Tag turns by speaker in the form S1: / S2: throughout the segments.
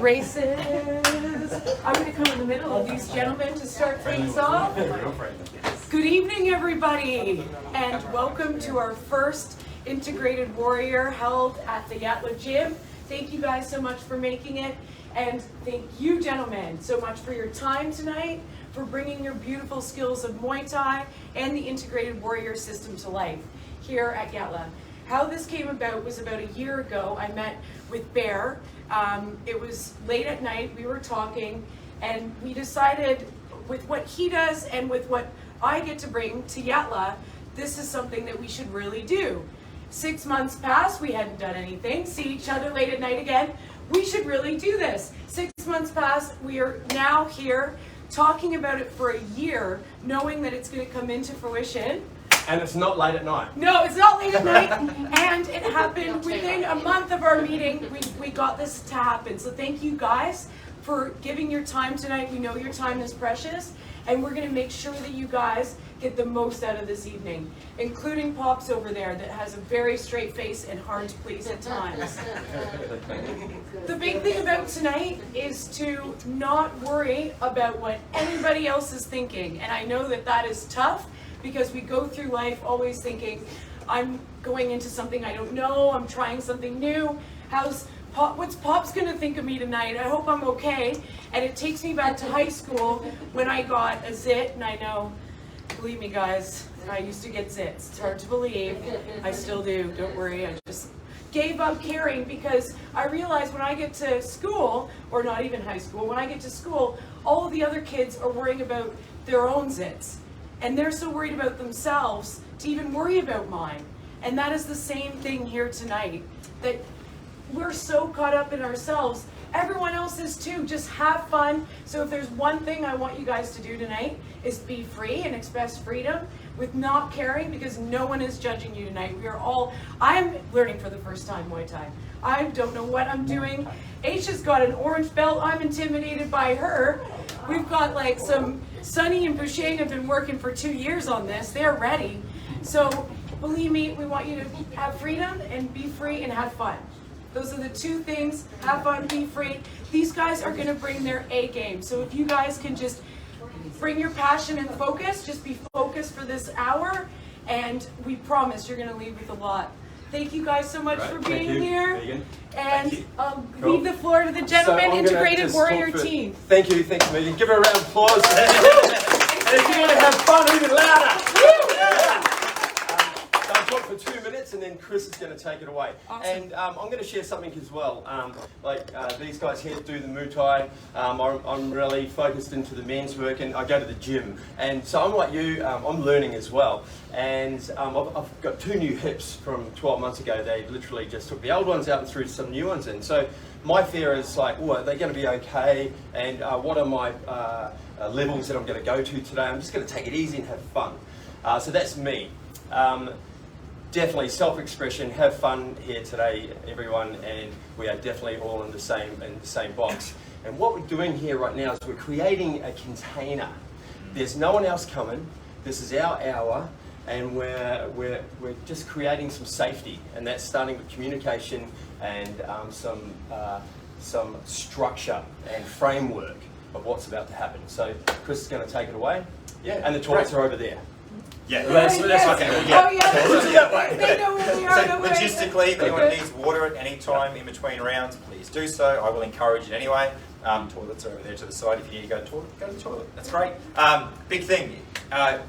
S1: races. I'm going to come in the middle of these gentlemen to start things off. Good evening, everybody, and welcome to our first Integrated Warrior held at the Yatla Gym. Thank you guys so much for making it, and thank you, gentlemen, so much for your time tonight, for bringing your beautiful skills of Muay Thai and the Integrated Warrior system to life here at Yatla. How this came about was about a year ago. I met with Bear. It was late at night, we were talking, and we decided with what he does and with what I get to bring to Yatla, this is something that we should really do. 6 months passed, we hadn't done anything, see each other late at night again. We should really do this. 6 months passed, we are now here talking about it for a year, knowing that it's going to come into fruition.
S2: And it's not late at night.
S1: No, it's not late at night, and it happened within a month of our meeting. We got this to happen. So thank you guys for giving your time tonight. We know your time is precious, and we're going to make sure that you guys get the most out of this evening, including Pops over there that has a very straight face and hard to please at times. The big thing about tonight is to not worry about what anybody else is thinking, and I know that that is tough, because we go through life always thinking, I'm going into something I don't know, I'm trying something new, what's Pop's gonna think of me tonight? I hope I'm okay. And it takes me back to high school when I got a zit, and I know, believe me guys, I used to get zits. It's hard to believe, I still do, don't worry, I just gave up caring because I realized when I get to school, or not even high school, when I get to school, all of the other kids are worrying about their own zits. And they're so worried about themselves to even worry about mine. And that is the same thing here tonight, that we're so caught up in ourselves. Everyone else is too, just have fun. So if there's one thing I want you guys to do tonight is be free and express freedom with not caring, because no one is judging you tonight. I'm learning for the first time Muay Thai. I don't know what I'm doing. Aisha's got an orange belt, I'm intimidated by her. We've got like Sunny and Bouchang have been working for 2 years on this. They're ready. So believe me, we want you to have freedom and be free and have fun. Those are the two things. Have fun, be free. These guys are going to bring their A game. So if you guys can just bring your passion and focus, just be focused for this hour, and we promise you're going to leave with a lot. Thank you guys so much for being here.
S2: Meghan.
S1: And leave the floor to the gentleman, Integrated Warrior team.
S2: Thank you, thanks Meghan. Give her a round of applause. And if you want to have fun, even louder. I'll talk for 2 minutes and then Chris is going to take it away.
S1: Awesome.
S2: And I'm going to share something as well. These guys here do the Muay Thai. I'm really focused into the men's work, and I go to the gym. And so I'm like you, I'm learning as well. And I've got 2 new hips from 12 months ago. They literally just took the old ones out and threw some new ones in. So my fear is like, oh, are they going to be okay? And what are my levels that I'm going to go to today? I'm just going to take it easy and have fun. So that's me. Definitely self-expression, have fun here today, everyone, and we are definitely all in the same box. And what we're doing here right now is we're creating a container. There's no one else coming. This is our hour, and we're just creating some safety, and that's starting with communication and some structure and framework of what's about to happen. So Chris is going to take it away. Yeah, and the toilets are over there.
S3: Yeah, that's okay.
S1: Oh yeah, they know where we are.
S3: So logistically, if anyone needs water at any time in between rounds, please do so. I will encourage it anyway. Toilets are over there to the side. If you need to go to the toilet, go to the toilet. That's great. Big thing,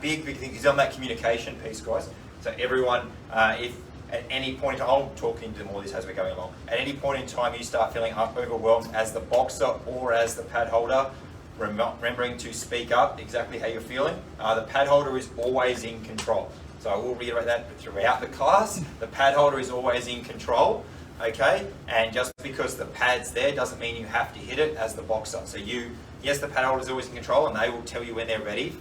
S3: big thing is on that communication piece, guys. So everyone, if at any point, I'll talk into more of this as we're going along. At any point in time you start feeling overwhelmed as the boxer or as the pad holder, remembering to speak up exactly how you're feeling. The pad holder is always in control. So I will reiterate that throughout the class. The pad holder is always in control, okay? And just because the pad's there doesn't mean you have to hit it as the boxer. So yes, the pad holder is always in control, and they will tell you when they're ready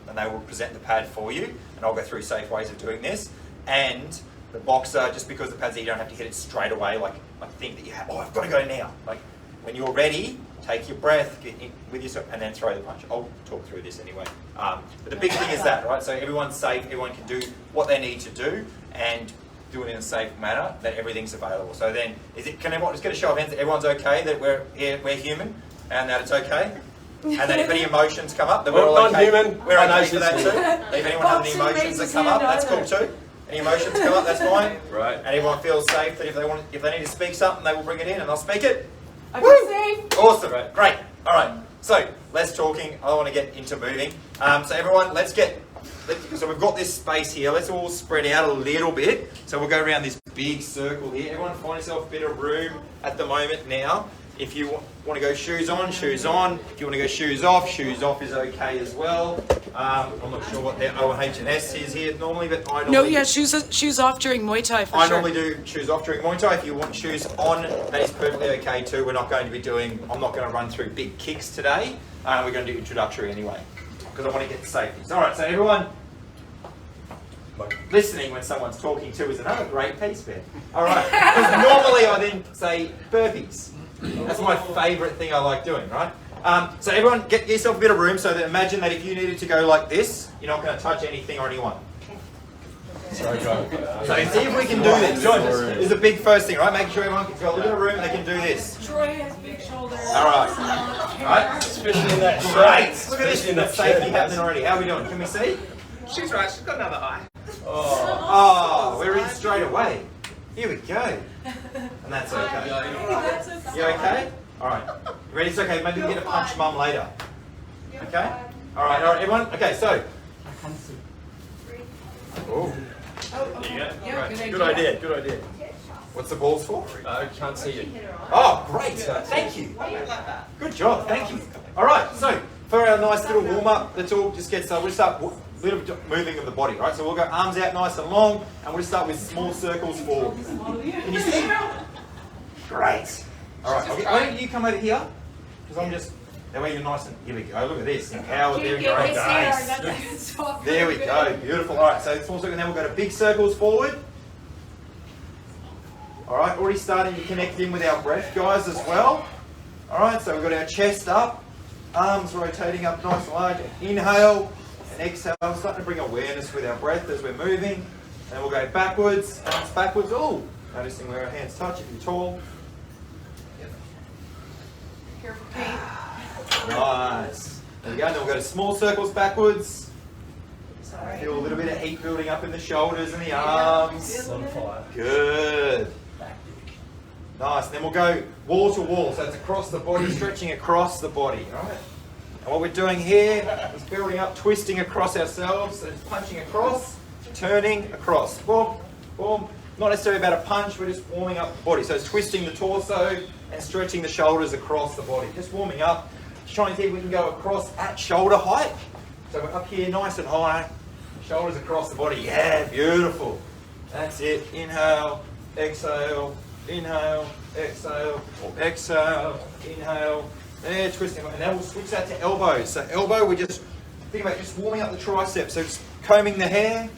S3: and they will present the pad for you. And I'll go through safe ways of doing this. And the boxer, just because the pad's there, you don't have to hit it straight away. Like think that you have, oh, I've got to go now. Like when you're ready, take your breath, get in with yourself, and then throw the punch. I'll talk through this anyway. But the big thing is that, right? So everyone's safe, everyone can do what they need to do, and do it in a safe manner, then everything's available. So then, can everyone just get a show of hands that everyone's okay, that we're human, and that it's okay? And then if any emotions come up, that we're all okay. We're okay for that too. If anyone has any emotions that come up, that's cool too. Any emotions come up, that's fine.
S2: Right.
S3: And everyone feels safe that if they need to speak something, they will bring it in and they'll speak it.
S1: I feel safe.
S3: Awesome. Great. All right. So less talking. I want to get into moving. So everyone, so we've got this space here. Let's all spread out a little bit. So we'll go around this big circle here. Everyone find yourself a bit of room at the moment now. If you want to go shoes on, shoes on. If you want to go shoes off is okay as well. I'm not sure what their OH&S is here normally, but I normally...
S1: No, yeah, shoes off during Muay Thai for
S3: I
S1: sure.
S3: normally do shoes off during Muay Thai. If you want shoes on, that is perfectly okay too. I'm not going to run through big kicks today. We're going to do introductory anyway, because I want to get the safeties. All right, so everyone, listening when someone's talking to is another great piece, Ben. All right, because normally I then say burpees. That's my favourite thing I like doing, right? So everyone, get yourself a bit of room so that imagine that if you needed to go like this, you're not going to touch anything or anyone.
S2: Sorry, John.
S3: So see if we can do this. This is a big first thing, right? Make sure everyone's got a little bit of room and they can do this.
S1: Troy has big shoulders.
S3: All right. Right?
S2: Especially in that shirt.
S3: Great. Look at this. That's safety happening already. How are we doing? Can we see?
S4: She's right, she's got another eye.
S3: Oh, we're in straight away. Here we go. And that's okay. You okay? All right. You ready? It's okay. Maybe we get a punch mum later. Okay? All right, everyone. Okay, so. Oh.
S2: There you go.
S1: Yeah,
S2: Right.
S1: good idea.
S2: Good idea.
S3: What's the balls for?
S2: I can't see you.
S3: Oh, great. Thank you. Good job. Thank you. All right. So for our nice little warm up, let's all just get started. We'll start with a little bit moving of the body, right? So we'll go arms out nice and long, and we'll start with small circles forward. Can you see? Great. All right. Okay, why don't you come over here? Because I'm just. That way you're nice and. Here we go. Look at this. Empowered. There we go. Nice. There we go. Beautiful. All right. So small circles. Then we'll go to big circles forward. All right. Already starting to connect in with our breath, guys, as well. All right. So we've got our chest up, arms rotating up nice and large. Inhale and exhale. We're starting to bring awareness with our breath as we're moving. And we'll go backwards, arms backwards. Oh, noticing where our hands touch if you're tall.
S1: Careful, Pete.
S3: Nice. There we go. Then we'll go to small circles backwards. Feel a little bit of heat building up in the shoulders and the arms. Good. Nice. Then we'll go wall to wall. So it's across the body, stretching across the body. All right. And what we're doing here is building up, twisting across ourselves. So it's punching across, turning across. Boom, boom. Not necessarily about a punch, we're just warming up the body. So it's twisting the torso and stretching the shoulders across the body. Just warming up. Just trying to see if we can go across at shoulder height. So we're up here nice and high. Shoulders across the body. Yeah, beautiful. That's it. Inhale, exhale, inhale, exhale, exhale, inhale. There, twisting. And then we'll switch that to elbows. So elbow, we just think about just warming up the triceps. So just combing the hair.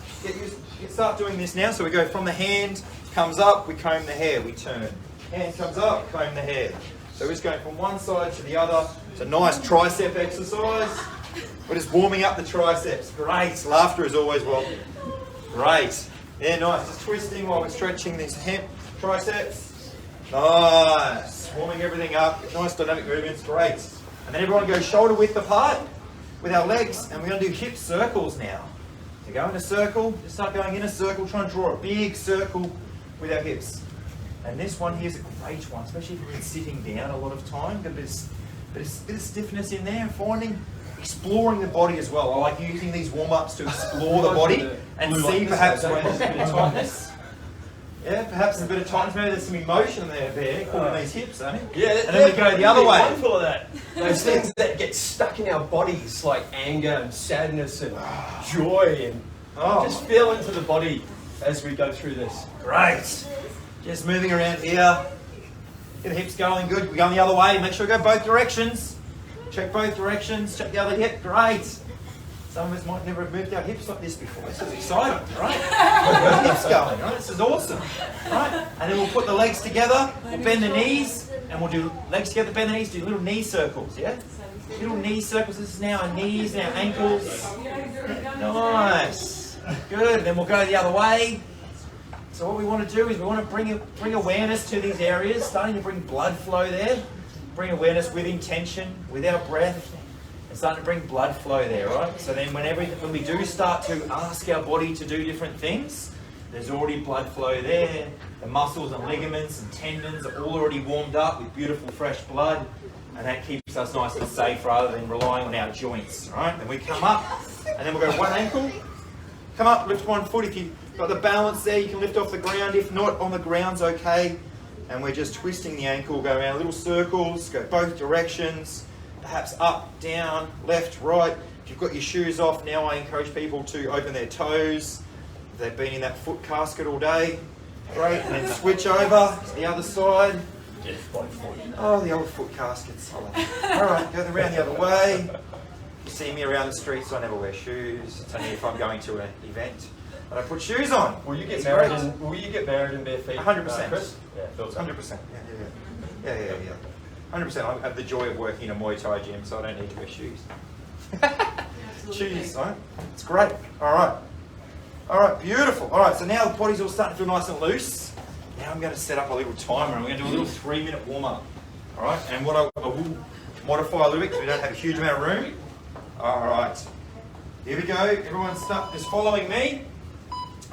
S3: Start doing this now. So we go from the hand, comes up, we comb the hair, we turn. Hand comes up, comb the hair. So we're just going from one side to the other. It's a nice tricep exercise. We're just warming up the triceps. Great. Laughter is always welcome. Great. Yeah, nice. Just twisting while we're stretching these triceps. Nice. Warming everything up. Nice dynamic movements. Great. And then everyone goes shoulder width apart with our legs. And we're going to do hip circles now. So go in a circle. Just start going in a circle. Try and draw a big circle with our hips. And this one here is a great one, especially if you've been sitting down a lot of time. Got a bit of stiffness in there. Finding, exploring the body as well. I like using these warm-ups to explore the body and see perhaps where there's a bit of tightness. Yeah, perhaps a bit of tightness. Maybe there's some emotion there, caught in these hips, eh?
S2: Yeah,
S3: and then we go the other way.
S2: Mindful of that. Those things that get stuck in our bodies, like anger and sadness and joy, and just feel into the body as we go through this.
S3: Great. Just moving around here. Get the hips going good. We're going the other way. Make sure we go both directions. Check both directions. Check the other hip. Great. Some of us might never have moved our hips like this before. This is exciting, right? Get the hips going, right? This is awesome, right? And then we'll put the legs together. We'll bend the knees, and we'll do legs together, bend the knees, do little knee circles, yeah? Little knee circles. This is now our knees and our ankles. Nice. Good. Then we'll go the other way. So what we want to do is we want to bring awareness to these areas, starting to bring blood flow there, bring awareness with intention, with our breath, and starting to bring blood flow there, right? So then when we do start to ask our body to do different things, there's already blood flow there. The muscles and ligaments and tendons are all already warmed up with beautiful fresh blood, and that keeps us nice and safe rather than relying on our joints, right? Then we come up, and then we'll go one ankle, come up, lift one foot. If you've got the balance there, you can lift off the ground. If not, on the ground's okay. And we're just twisting the ankle, go around little circles, go both directions, perhaps up, down, left, right. If you've got your shoes off, now I encourage people to open their toes. If they've been in that foot casket all day, great. And then switch over to the other side. Oh, the old foot caskets. All right, go around the other way. You see me around the streets, I never wear shoes. It's only if I'm going to an event that I put shoes on.
S2: Will you get married in bare feet?
S3: 100%.
S2: Chris? Yeah, thought so.
S3: 100%. Yeah. 100%. I have the joy of working in a Muay Thai gym, so I don't need to wear shoes. Shoes, right? It's great. All right, beautiful. All right, so now the body's all starting to feel nice and loose. Now I'm going to set up a little timer, and we're going to do a little 3-minute warm-up. All right, and what I will modify a little bit because we don't have a huge amount of room. All right, here we go. Everyone start just following me.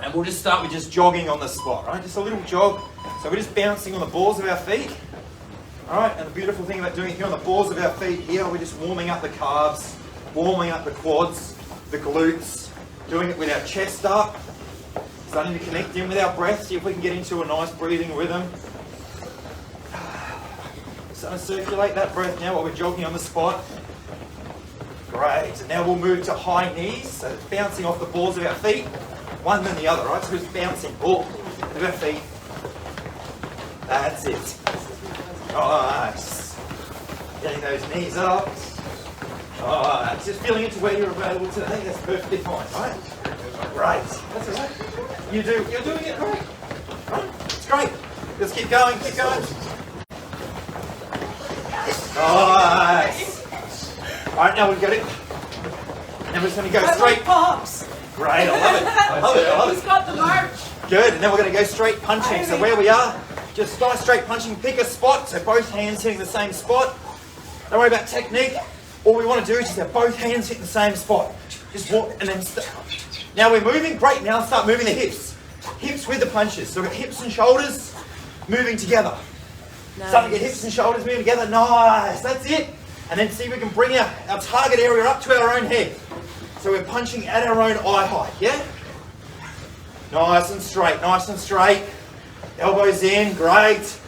S3: And we'll just start with just jogging on the spot, right? Just a little jog. So we're just bouncing on the balls of our feet. All right, and the beautiful thing about doing it here on the balls of our feet here, we're just warming up the calves, warming up the quads, the glutes, doing it with our chest up, starting to connect in with our breath, see if we can get into a nice breathing rhythm. Starting to circulate that breath now while we're jogging on the spot. Great, and now we'll move to high knees, so it's bouncing off the balls of our feet. One then the other, right? So it's bouncing all with our feet. That's it. Nice. Getting those knees up. Alright, just feeling into where you're available today. That's perfectly fine, right? Great. That's all right. You're doing it great. Right? It's great. Let's keep going, keep going. Nice. Alright, now we've got it. Now we're just going to go straight.
S1: Pops.
S3: Great, I love it. I love it.
S1: He's got the march.
S3: Good, and then we're going to go straight punching. So where we are, just nice straight punching. Pick a spot, so both hands hitting the same spot. Don't worry about technique. All we want to do is just have both hands hitting the same spot. Just walk, and then now we're moving. Great, now start moving the hips. Hips with the punches. So we've got hips and shoulders moving together.
S1: Nice.
S3: Starting to get hips and shoulders moving together. Nice, that's it. And then see if we can bring our target area up to our own head. So we're punching at our own eye height, yeah? Nice and straight, nice and straight. Elbows in, great.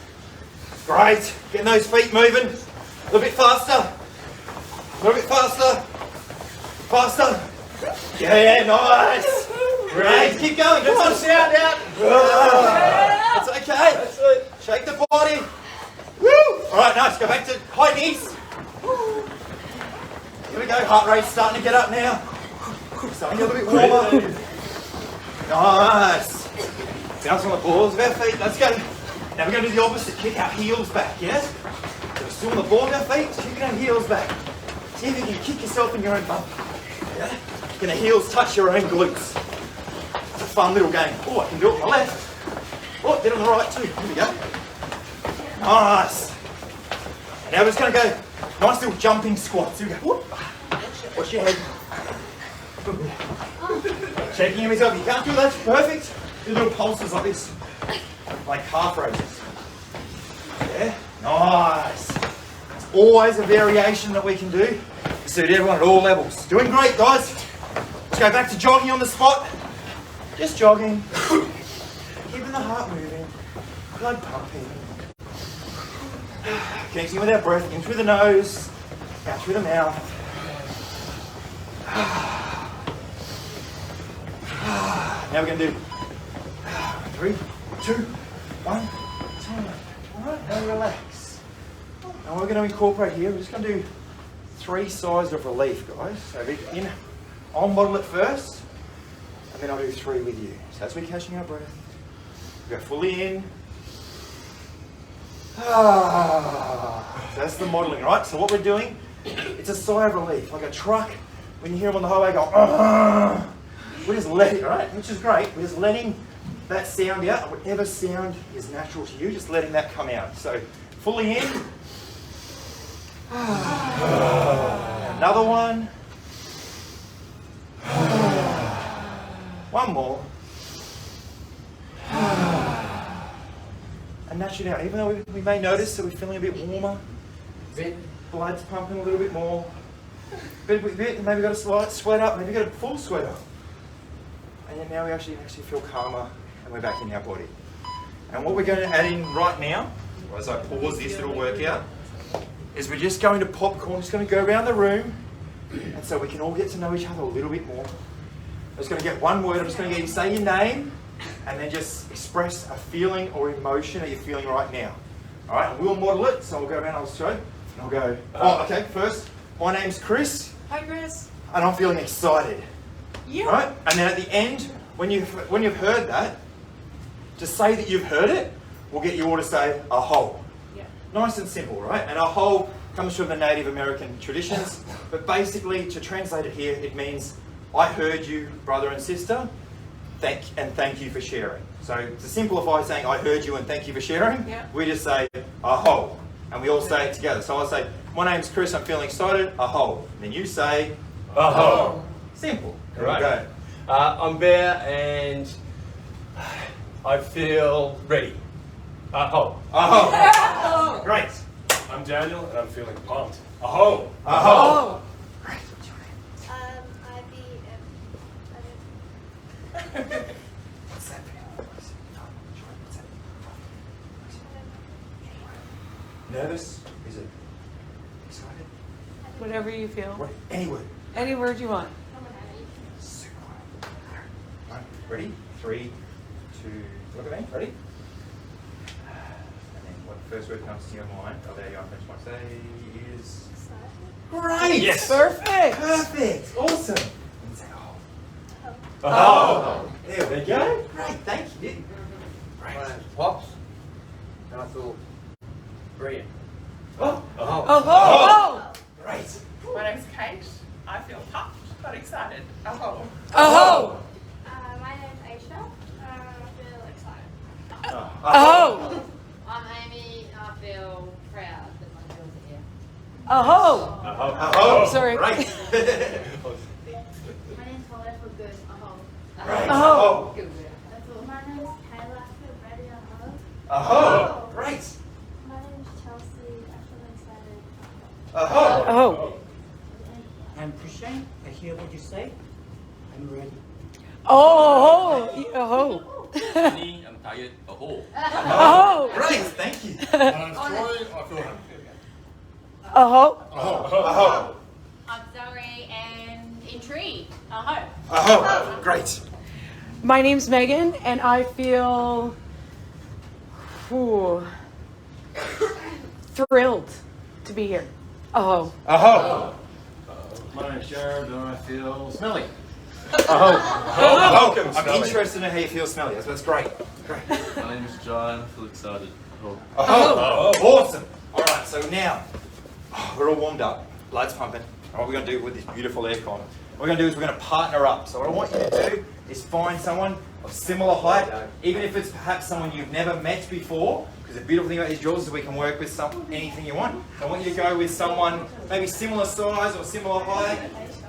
S3: Great. Getting those feet moving. A little bit faster. A little bit faster. Faster. Yeah, nice. Great. Keep going. Come on, shout out. That's okay.
S2: That's it.
S3: Shake the body. Woo. All right, nice. Go back to high knees. Here we go. Heart rate's starting to get up now. Starting to get a little bit warmer. Nice. Bounce on the balls of our feet. Let's go. Now we're going to do the opposite. Kick our heels back, yes? So we're still on the balls of our feet. Kick our heels back. See if you can kick yourself in your own bum. Yeah? Can the heels touch your own glutes? It's a fun little game. Oh, I can do it on the left. Oh, did it on the right too. Here we go. Nice. Now we're just going to go nice little jumping squats. Here we go. Watch your head. Checking in yourself. You can't do that. Perfect. Do little pulses like this. Like calf raises. Yeah. Nice. It's always a variation that we can do to suit everyone at all levels. Doing great, guys. Let's go back to jogging on the spot. Just jogging. Keeping the heart moving. Blood pumping. Connecting with our breath. In through the nose. Out through the mouth. Now we're going to do 3, 2, 1, time. Alright, now relax. Now we're going to incorporate here, we're just going to do 3 sides of relief, guys. So in, I'll model it first, and then I'll do 3 with you. So as we're catching our breath, we go fully in. That's the modeling, right? So what we're doing, it's a sigh of relief, like a truck. When you hear them on the highway go, we're just letting, right? Which is great. We're just letting that sound out, and whatever sound is natural to you, just letting that come out. So fully in. Another one. One more. And naturally now, even though we may notice that we're feeling a bit warmer, blood's pumping a little bit more, maybe we've got a slight sweat up, maybe we've got a full sweat up. And then now we actually feel calmer and we're back in our body. And what we're going to add in right now, as I pause this little workout, is we're just going to popcorn, just going to go around the room, and so we can all get to know each other a little bit more. I'm just going to get one word, I'm just going to get you to say your name, and then just express a feeling or emotion that you're feeling right now. All right, and we'll model it, so I'll go around, I'll show, and I'll go, okay, first, my name's Chris.
S1: Hi, Chris.
S3: And I'm feeling excited.
S1: Yeah.
S3: Right? And then at the end, when you've heard that, to say that you've heard it, will get you all to say, aho.
S1: Yeah.
S3: Nice and simple, right? And aho comes from the Native American traditions, but basically, to translate it here, it means, I heard you, brother and sister, thank you for sharing. So to simplify saying, I heard you and thank you for sharing,
S1: Yeah.
S3: we just say, aho. And we all say it together. So I say, my name's Chris, I'm feeling excited, aho. And then you say,
S2: Aho.
S3: simple. There
S2: Right.
S3: we go.
S2: I'm Bear and I feel ready. Aho.
S3: Aho. Great.
S5: I'm Daniel and I'm feeling pumped. Aho!
S3: Aho. Great. What's your name? What's that? What's that? Nervous? Is it excited?
S1: Whatever you feel.
S3: What? Any word.
S1: Any word you want.
S3: Super. Right. Ready? 3, 2, look at me. Ready? And then what first word comes to your mind? Oh, there you are. First one say is. Great!
S5: Yes!
S1: Perfect.
S3: Perfect! Awesome! And say, oh.
S2: Aho.
S3: There we go. Great, thank you. Great.
S6: My name's Pops, and I feel brilliant.
S3: Oh,
S2: Aho.
S1: Oh,
S3: great.
S4: My name's Kate. I feel pumped but excited. Oh.
S1: oh,
S7: My name's Aisha. I feel excited.
S1: oh,
S8: I'm Amy. I feel proud that my girls are here.
S1: oh,
S3: Oh,
S1: Sorry.
S3: Great.
S7: My name's Holly. I feel good.
S3: Great.
S1: Oh.
S8: Good.
S7: My name's Kayla. I feel ready.
S3: Oh, great.
S7: My name's Chelsea. I feel excited.
S3: Oh.
S1: oh,
S9: I'm Christian. I hear what you say. I'm ready.
S1: oh, oh,
S6: I'm tired. Aho!
S1: oh,
S3: Great, thank you.
S5: I'm Troy, I feel happy.
S1: oh,
S3: Oh.
S8: I'm Zoe and intrigued. Aho.
S3: Oh, great.
S1: My name's Megan, and I feel thrilled to be here. Oh,
S3: Oh.
S5: My name's Jared and I feel smelly.
S3: Welcome. I'm
S2: Smelly.
S3: interested in how you feel smelly. That's great. Great.
S6: My name is John. I feel excited. Aho!
S3: Oh, awesome. All right, so now we're all warmed up, blood's pumping. And what we're going to do with this beautiful aircon, what we're going to do is we're going to partner up. So what I want you to do is find someone of similar height, even if it's perhaps someone you've never met before, because the beautiful thing about these drills is we can work with anything you want. I want you to go with someone maybe similar size or similar height.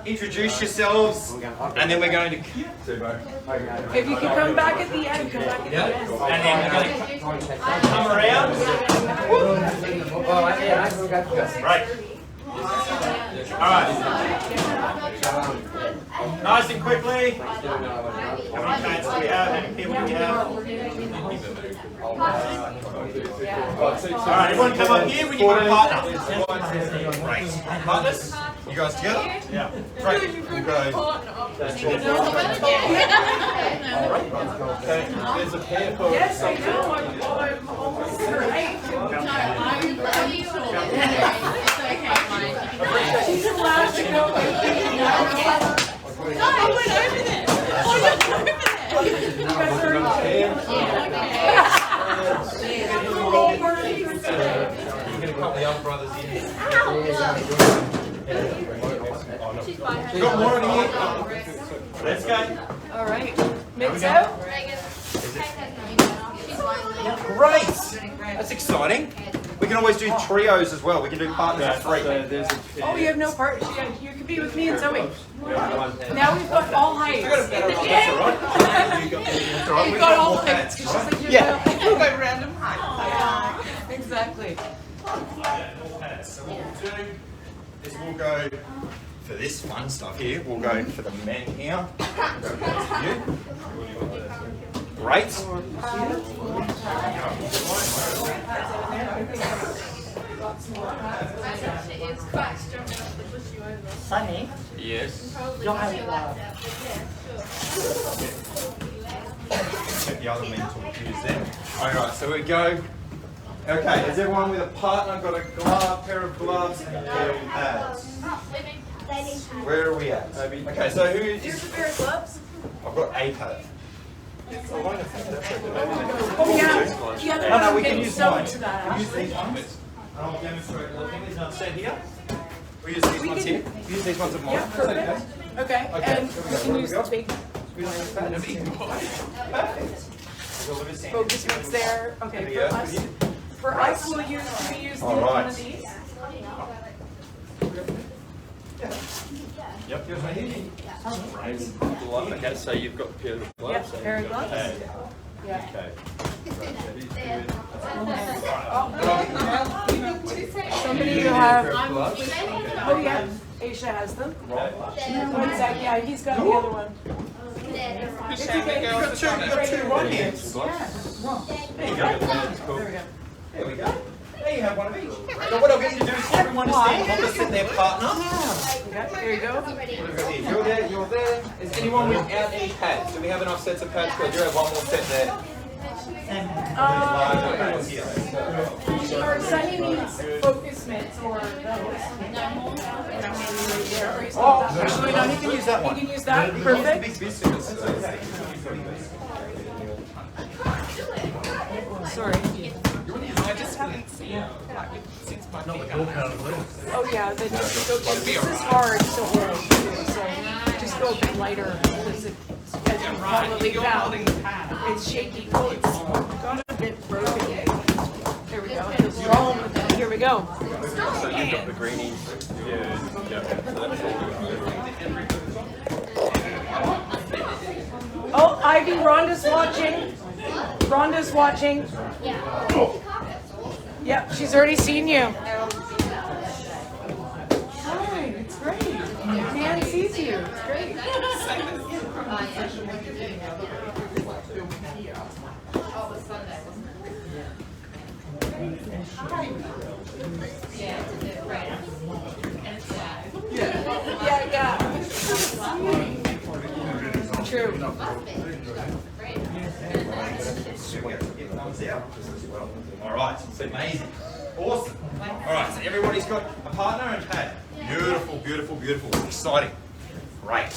S3: Introduce yourselves, and then we're going to...
S1: if you can come back at the end, come back at the end.
S3: And then we're going to come around. Right. All right. Nice and quickly. How many cats do we have? How many people do we have? All right, everyone come up here when you want to partner. Right. Partners? You guys together? Yeah. Great.
S2: Okay, there's a pair for...
S1: Yes, I know. I'm almost right. She's allowed to go with me.
S8: I went over there. I went over there.
S1: You guys are
S3: You're going to put the other brothers in.
S8: She's fine.
S3: We've got more in here. Let's go.
S1: all right. Mid-toe?
S7: Megan.
S3: can always do trios as well. We can do partners of three.
S2: So there's a
S1: Oh, you have no part. Yeah, you could be with me and Zoe. Now we've got all heights.
S3: That's all right. That's all right.
S1: We've got all heights. It's just like you're
S3: Yeah.
S4: By random height.
S1: Yeah, exactly.
S3: So what we'll do is we'll go for this fun stuff here. We'll go for the men here. We'll go back to you. Great.
S9: Sunny,
S2: Yes.
S9: you'll have
S3: Check the other men to use them. Alright, so we go. Okay, is everyone with a partner got a pair of gloves and a pair of pads? Where are we at? Okay, so who
S1: Here's
S3: is.
S1: a pair of gloves.
S3: I've got a pad.
S1: Oh yeah. The other
S3: No, no,
S1: one
S3: we can
S1: can
S3: use
S1: sew
S3: mine.
S1: to that.
S3: Use these ones. And I'll demonstrate the thing. There's none set here. We use these ones here. Use these ones of mine.
S1: Yeah, perfect. Okay, and we can use the big focus mix there. Okay, for us, we'll use the one
S3: Alright.
S1: of these.
S3: Yep.
S2: Okay, so you've got a pair of
S1: Yeah,
S2: gloves.
S1: pair of gloves. Yeah.
S3: Okay.
S1: Somebody who have. Oh yeah, Aisha has them. One sec, yeah, he's got the other one. It's okay.
S3: You've got two right hands.
S1: Yeah.
S3: There you go.
S1: There we go.
S3: There we go. There you have one of each. So what I'll get you to do is everyone to stand opposite their partner.
S1: Okay, there you go.
S3: You're there, you're there. Is anyone without any pads? Do we have enough sets of pads? Because you have one more set there. Pads here.
S1: Or Sunny needs focus mitts or
S3: Oh, actually, no, he can use that
S1: You
S3: one.
S1: can use that, perfect.
S3: Big business.
S1: Sorry.
S4: I just haven't seen like since my feet got
S1: Oh yeah, then just go, this is hard to hold too, so just go a bit lighter, because it, as you probably
S4: You're
S1: found,
S4: holding the pad.
S1: it's shaky, oh, it's got a bit broken. There we go, just roll with it, here we go.
S2: So you've got the greenies. Yeah. So that's all.
S1: Oh, Ivy, Rhonda's watching. Rhonda's watching. Yep, she's already seen you. Hi, it's great. Dan sees you, it's great. Yeah. True.
S3: Alright, it's amazing. Awesome. Alright, so everybody's got a partner and pad. Beautiful, beautiful, beautiful. Exciting. Great.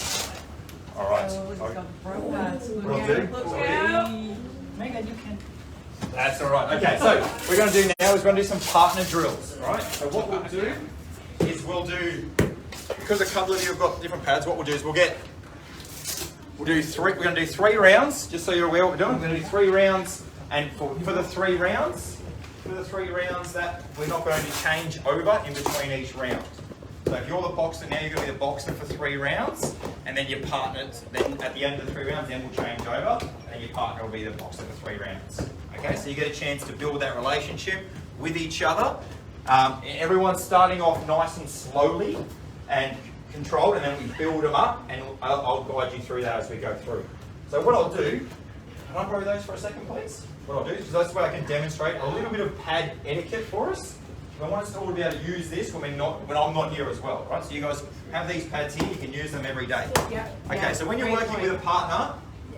S3: Alright. What I'll do?
S9: Meghan, you can.
S3: That's alright. Okay, so what we're going to do now is we're going to do some partner drills. Alright, so what we'll do is we'll do, because a couple of you have got different pads, what we'll do is we're going to do 3 rounds, just so you're aware what we're doing. We're going to do 3 rounds, and for the 3 rounds, that we're not going to change over in between each round. So if you're the boxer now, you're going to be the boxer for 3 rounds, and then your partner, then at the end of the 3 rounds, then we'll change over, and your partner will be the boxer for 3 rounds. Okay, so you get a chance to build that relationship with each other. Everyone's starting off nice and slowly and controlled, and then we build them up, and I'll guide you through that as we go through. So what I'll do, can I borrow those for a second, please? What I'll do, because that's where I can demonstrate a little bit of pad etiquette for us. I want us to all be able to use this when I'm not here as well, right? So you guys have these pads here, you can use them every day.
S1: Yeah.
S3: Okay, so when you're working with a partner,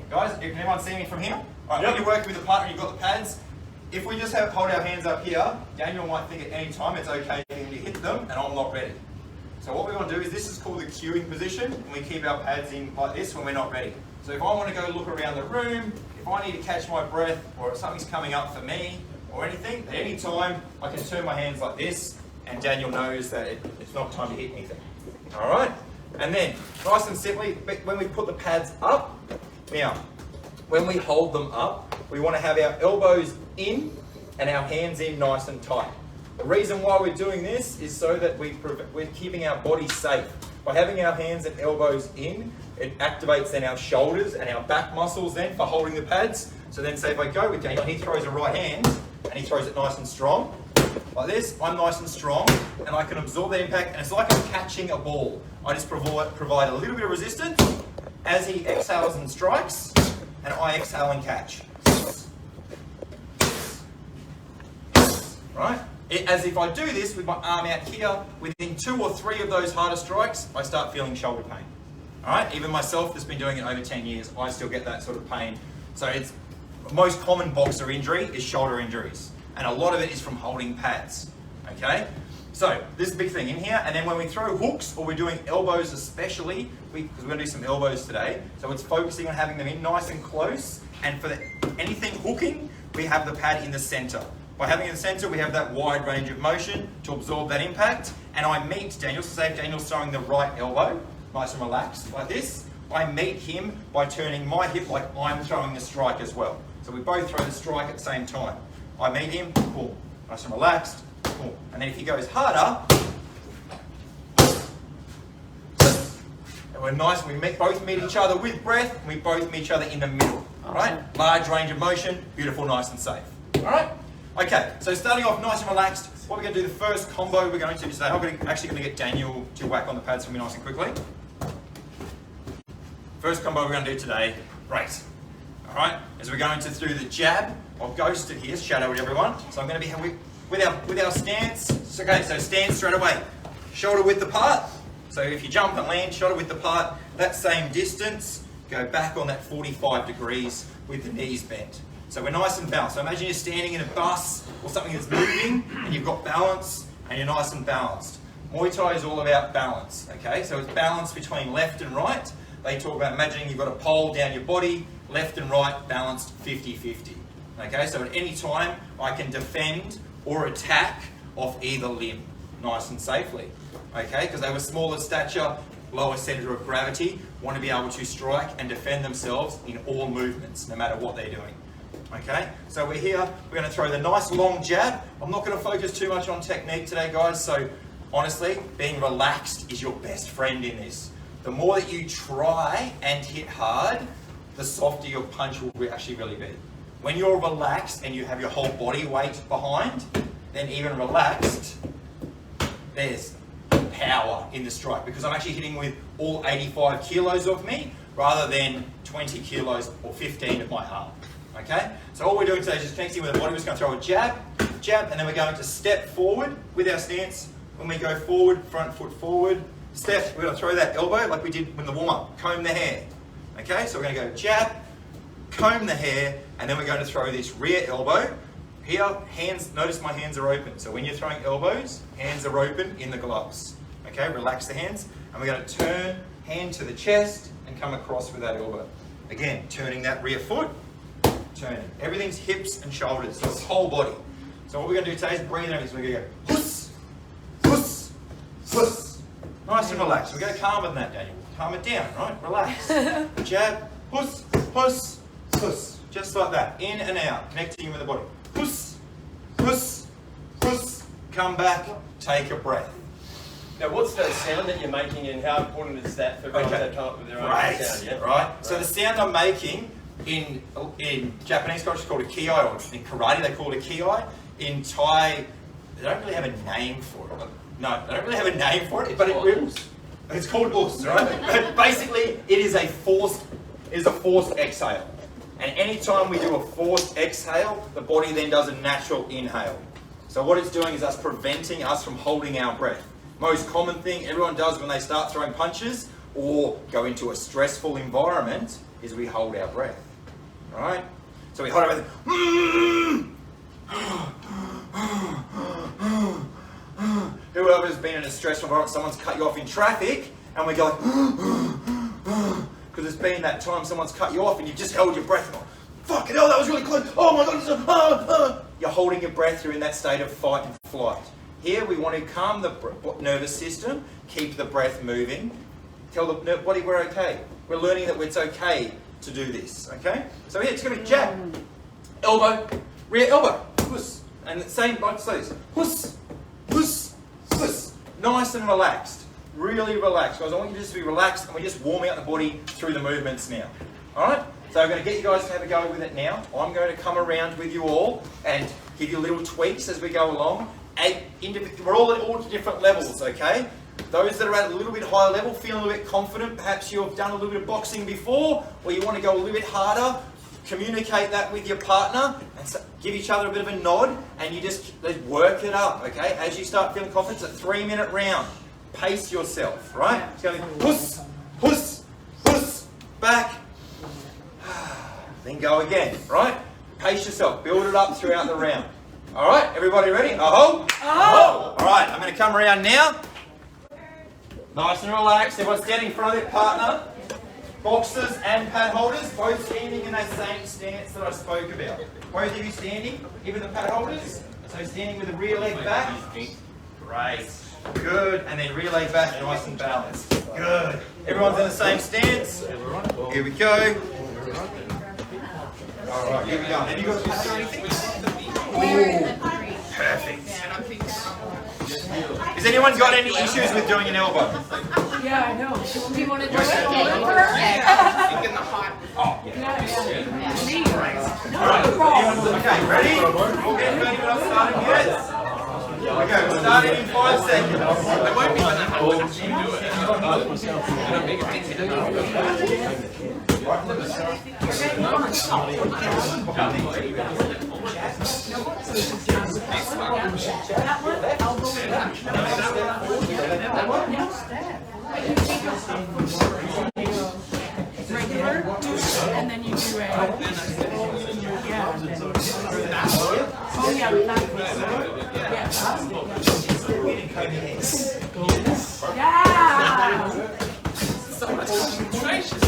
S3: guys, can anyone see me from here? All right, when you're working with a partner and you've got the pads, if we just hold our hands up here, Daniel might think at any time it's okay for him to hit them, and I'm not ready. So what we want to do is, this is called the cueing position, and we keep our pads in like this when we're not ready. So if I want to go look around the room, if I need to catch my breath, or if something's coming up for me, or anything, at any time, I can turn my hands like this, and Daniel knows that it's not time to hit anything. All right? And then, nice and simply, when we put the pads up, now, when we hold them up, we want to have our elbows in and our hands in nice and tight. The reason why we're doing this is so that we're keeping our body safe. By having our hands and elbows in, it activates then our shoulders and our back muscles then for holding the pads. So then say if I go with Daniel, he throws a right hand and he throws it nice and strong. Like this, I'm nice and strong and I can absorb the impact, and it's like I'm catching a ball. I just provide a little bit of resistance as he exhales and strikes, and I exhale and catch. Right? As if I do this with my arm out here, within 2 or 3 of those harder strikes, I start feeling shoulder pain. Alright? Even myself that's been doing it over 10 years, I still get that sort of pain. So it's the most common boxer injury is shoulder injuries. And a lot of it is from holding pads. Okay? So this is the big thing in here, and then when we throw hooks or we're doing elbows especially, because we're going to do some elbows today, so it's focusing on having them in nice and close, and for anything hooking, we have the pad in the center. By having it in the center, we have that wide range of motion to absorb that impact, and I meet Daniel, so say if Daniel's throwing the right elbow, nice and relaxed, like this, I meet him by turning my hip like I'm throwing the strike as well. So we both throw the strike at the same time. I meet him, boom, nice and relaxed, boom. And then if he goes harder, and we're nice, we both meet each other with breath, and we both meet each other in the middle, right? Large range of motion, beautiful, nice and safe, all right? Okay, so starting off nice and relaxed, what we're going to do, the first combo we're going to do today, I'm actually going to get Daniel to whack on the pads for me nice and quickly. First combo we're going to do today, right, all right, is we're going to do the jab. I've ghosted here, shadowed everyone, so I'm going to be with our stance. Okay, so stand straight away, shoulder width apart. So if you jump and land, shoulder width apart, that same distance, go back on that 45 degrees with the knees bent. So we're nice and balanced. So imagine you're standing in a bus or something that's moving and you've got balance and you're nice and balanced. Muay Thai is all about balance, okay? So it's balance between left and right. They talk about imagining you've got a pole down your body, left and right, balanced 50-50. Okay, so at any time I can defend or attack off either limb, nice and safely. Okay, because they were smaller stature, lower centre of gravity, want to be able to strike and defend themselves in all movements, no matter what they're doing. Okay, so we're here, we're going to throw the nice long jab. I'm not going to focus too much on technique today, guys, so honestly, being relaxed is your best friend in this. The more that you try and hit hard, the softer your punch will actually really be. When you're relaxed and you have your whole body weight behind, then even relaxed, there's power in the strike, because I'm actually hitting with all 85 kilos of me rather than 20 kilos or 15 of my arm. Okay? So all we're doing today is just connecting with the body. We're just going to throw a jab, jab, and then we're going to step forward with our stance. When we go forward, front foot forward, step, we're going to throw that elbow like we did in the warm-up, comb the hair. Okay? So we're going to go jab, comb the hair, and then we're going to throw this rear elbow. Here, hands, notice my hands are open. So when you're throwing elbows, hands are open in the gloves. Okay, relax the hands. And we're going to turn, hand to the chest, and come across with that elbow. Again, turning that rear foot, turning. Everything's hips and shoulders, so it's whole body. So what we're going to do today is breathe in. So we're going to go, huss, huss, huss. Nice and relaxed. We're going to calm it than that, Daniel. Calm it down, right? Relax. Jab, huss, huss, huss. Just like that. In and out. Connecting with the body. Huss, huss, huss. Come back. Take a breath.
S2: Now, what's the sound that you're making, and how important is that for guys that come up with their own sound? Yeah?
S3: Right. So the sound I'm making in Japanese culture is called a kiai, or in karate they call it a kiai. In Thai, they don't really have a name for it. No, they don't really have a name for it, but it's called us, right? But basically, it is a forced exhale. And anytime we do a forced exhale, the body then does a natural inhale. So what it's doing is preventing us from holding our breath. Most common thing everyone does when they start throwing punches or go into a stressful environment is we hold our breath. Right? So we hold our breath. Whoever's been in a stressful environment, someone's cut you off in traffic, and we go because it's been that time someone's cut you off and you've just held your breath and gone, fucking hell, that was really close. Oh my God, You're holding your breath, you're in that state of fight and flight. Here we want to calm the nervous system, keep the breath moving, tell the body we're okay. We're learning that it's okay to do this, okay? So here it's going to be jab, elbow, rear elbow, huss, and the same like this, huss, Puss. Nice and relaxed. Really relaxed. Guys, I want you just to be relaxed and we're just warming up the body through the movements now. Alright? So I'm going to get you guys to have a go with it now. I'm going to come around with you all and give you little tweaks as we go along. We're all at all different levels, okay? Those that are at a little bit higher level, feeling a little bit confident, perhaps you've done a little bit of boxing before, or you want to go a little bit harder, communicate that with your partner, and give each other a bit of a nod, and you just work it up, okay? As you start feeling confident, it's a 3-minute round. Pace yourself, right? It's going to be puss, puss, puss, back, then go again, right? Pace yourself, build it up throughout the round. All right, everybody ready? Aho!
S1: Oh!
S3: All right, I'm going to come around now. Nice and relaxed. Everyone standing in front of their partner. Boxers and pad holders, both standing in that same stance that I spoke about. Both of you standing, even the pad holders. So standing with the rear leg back. Great. Good. And then rear leg back, nice and balanced. Good. Everyone's in the same stance. Here we go. All right, here we go. Have you got a pad or anything? Perfect. Has anyone got any issues with doing an elbow?
S1: Yeah, I know.
S8: Do you want to do it?
S4: Thinking the hot.
S3: Oh, yeah.
S1: No problem.
S3: Okay, ready? We'll get ready when I'm starting. Yes. Okay, we're starting in 5 seconds.
S4: It won't be when that happens. You do it. I don't make it easy
S1: Regular, and then you do a. Yeah. Oh yeah, yeah.
S4: so much concentration.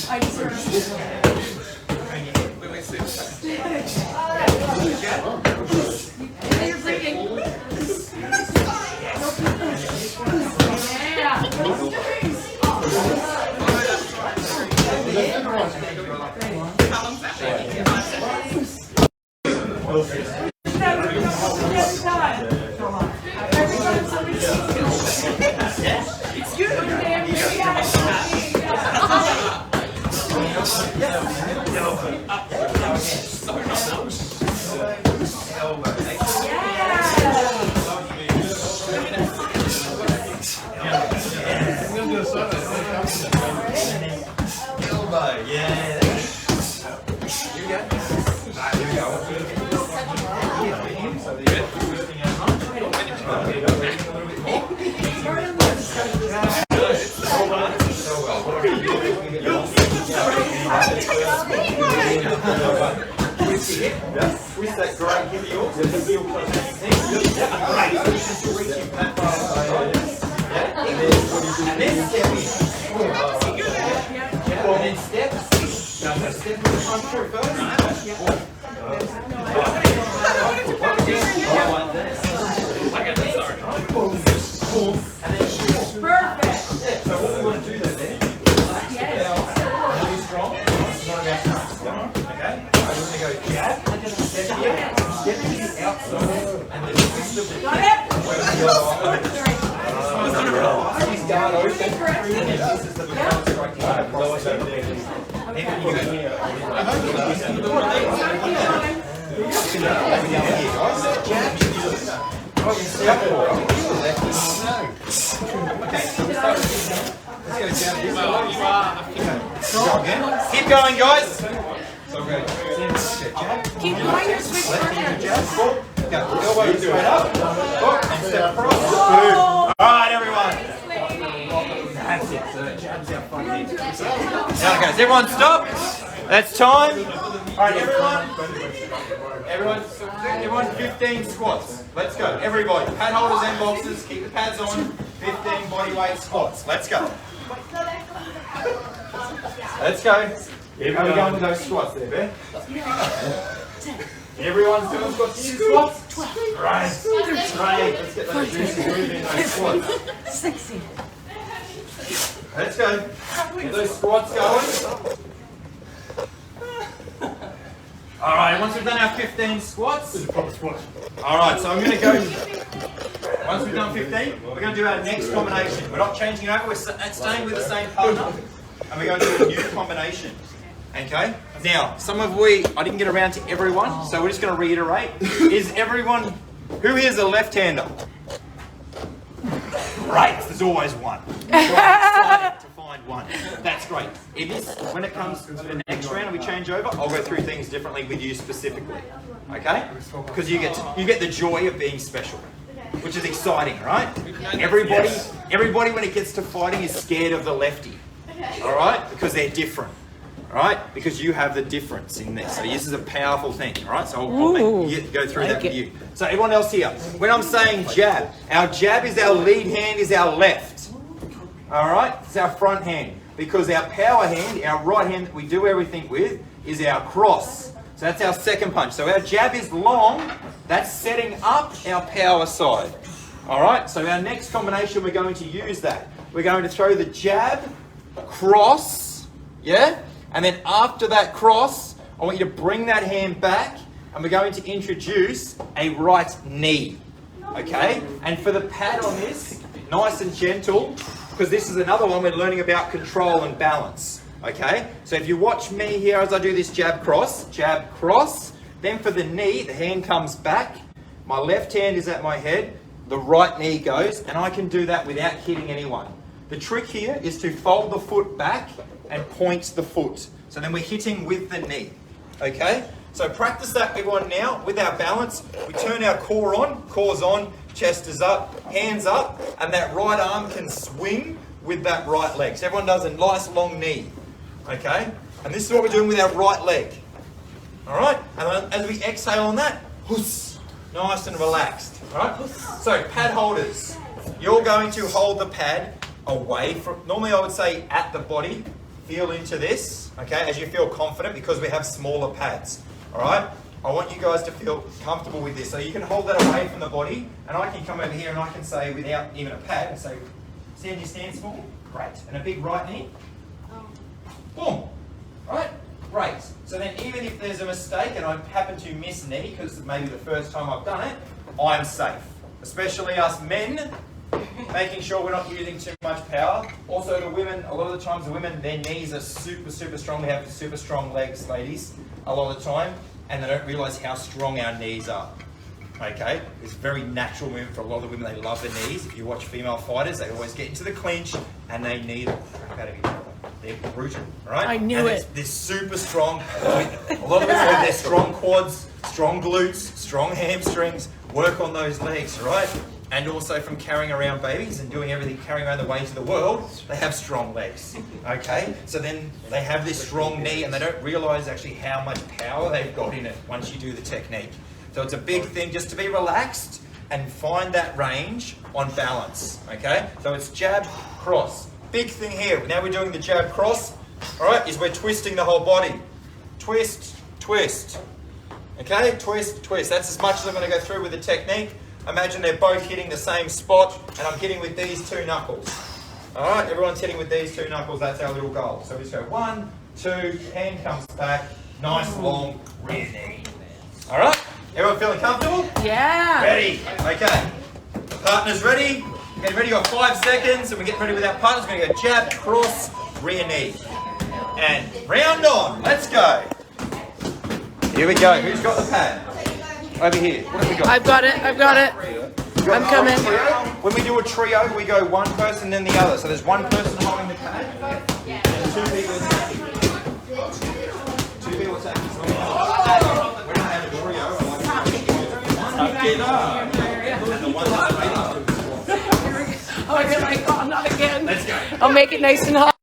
S1: I just
S3: Twist that great hip of yours. And then step in. And then step. Now step in the front foot first.
S1: perfect.
S3: So what we want to do there then? Really strong. Okay. I'm going to go jab. Step here. Step to the outside. And then twist the
S1: Got it?
S3: He's down open. This is the balance strike. Then you go here. Keep going, guys.
S1: Keep going your switch partner.
S3: Go. Elbow straight up. And step across. All right, everyone. That's it. Now, guys, everyone stop. That's time. All right, everyone 15 squats. Let's go. Everybody, pad holders and boxers, keep the pads on. 15 body weight squats. Let's go. Let's go. How are we going with those squats there, Bear? Everyone's doing squats. Right. Let's get those juices moving in those squats.
S1: Sexy.
S3: Let's go. Get those squats going. All right, once we've done our 15 squats.
S5: This is a proper squat.
S3: All right, so I'm going to go. Once we've done 15, we're going to do our next combination. We're not changing over, we're staying with the same partner. And we're going to do a new combination. Okay? Now, I didn't get around to everyone, so we're just going to reiterate. Is everyone, who here is a left-hander? Great, there's always one. To find one. That's great. When it comes to the next round and we change over, I'll go through things differently with you specifically. Okay? Because you get the joy of being special, which is exciting, right? Everybody when it gets to fighting is scared of the lefty. All right? Because they're different. All right? Because you have the difference in this. So this is a powerful thing. All right? So I'll go through that with you. So everyone else here, when I'm saying jab, our jab is our lead hand, is our left. All right? It's our front hand. Because our power hand, our right hand that we do everything with, is our cross. So that's our second punch. So our jab is long. That's setting up our power side. All right? So our next combination, we're going to use that. We're going to throw the jab, cross, yeah? And then after that cross, I want you to bring that hand back, and we're going to introduce a right knee, okay? And for the pad on this, nice and gentle, because this is another one we're learning about control and balance, okay? So if you watch me here as I do this jab, cross, then for the knee, the hand comes back, my left hand is at my head, the right knee goes, and I can do that without hitting anyone. The trick here is to fold the foot back and point the foot. So then we're hitting with the knee, okay? So practice that everyone now with our balance. We turn our core on, core's on, chest is up, hands up, and that right arm can swing with that right leg. So everyone does a nice long knee, okay? And this is what we're doing with our right leg, all right? And then as we exhale on that, nice and relaxed, all right? So pad holders, you're going to hold the pad away from, normally I would say at the body, feel into this, okay, as you feel confident because we have smaller pads, all right? I want you guys to feel comfortable with this. So you can hold that away from the body, and I can come over here and I can say, without even a pad, and say, stand your stance for me, great. And a big right knee, boom, right? Great. So then even if there's a mistake and I happen to miss knee, because maybe the first time I've done it, I'm safe. Especially us men, making sure we're not using too much power. Also the women, a lot of the times the women, their knees are super, super strong. We have super strong legs, ladies, a lot of the time, and they don't realise how strong our knees are. Okay? It's a very natural movement for a lot of the women. They love the knees. If you watch female fighters, they always get into the clinch and they knee the crap out of each other. They're brutal, right?
S1: I knew it.
S3: They're super strong. A lot of them with their strong quads, strong glutes, strong hamstrings, work on those legs, right? And also from carrying around babies and doing everything, carrying around the weight of the world, they have strong legs, okay? So then they have this strong knee and they don't realise actually how much power they've got in it once you do the technique. So it's a big thing just to be relaxed and find that range on balance, okay? So it's jab, cross. Big thing here, now we're doing the jab, cross, all right, is we're twisting the whole body. Twist, twist, okay? Twist, twist. That's as much as I'm going to go through with the technique. Imagine they're both hitting the same spot and I'm hitting with these two knuckles. All right, everyone's hitting with these two knuckles. That's our little goal. So we just go 1, 2, hand comes back, nice long rear knee. All right, everyone feeling comfortable?
S1: Yeah.
S3: Ready? Okay. Partners ready? Get ready, got 5 seconds and we're getting ready with our partners. We're going to go jab, cross, rear knee. And round on. Let's go. Here we go. Who's got the pad? Over here. What have we got?
S1: I've got it. I'm coming.
S3: When we do a trio, we go one person then the other. So there's one person holding the pad. And 2 people attacking. 2 people attacking. We're going to have a trio.
S1: Oh, I feel like, oh, not again.
S3: Let's go.
S1: I'll make it nice and hot.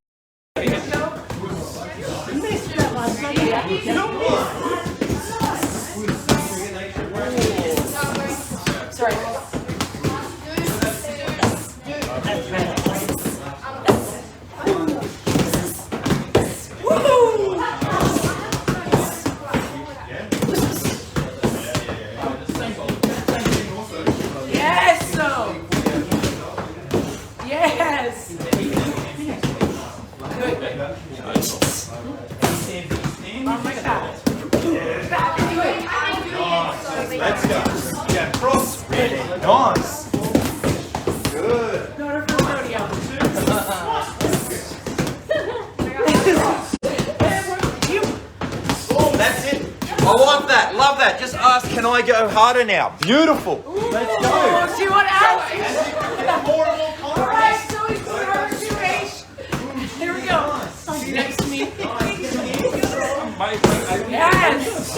S1: Sorry. Yes! Yes! Good. Oh my God.
S3: I like that. Love that. Just ask, can I go harder now? Beautiful. Let's go.
S1: Oh, do you want to ask?
S3: More and more
S1: All right, so it's Jarvis to H. Here we go. Next to me. Yes.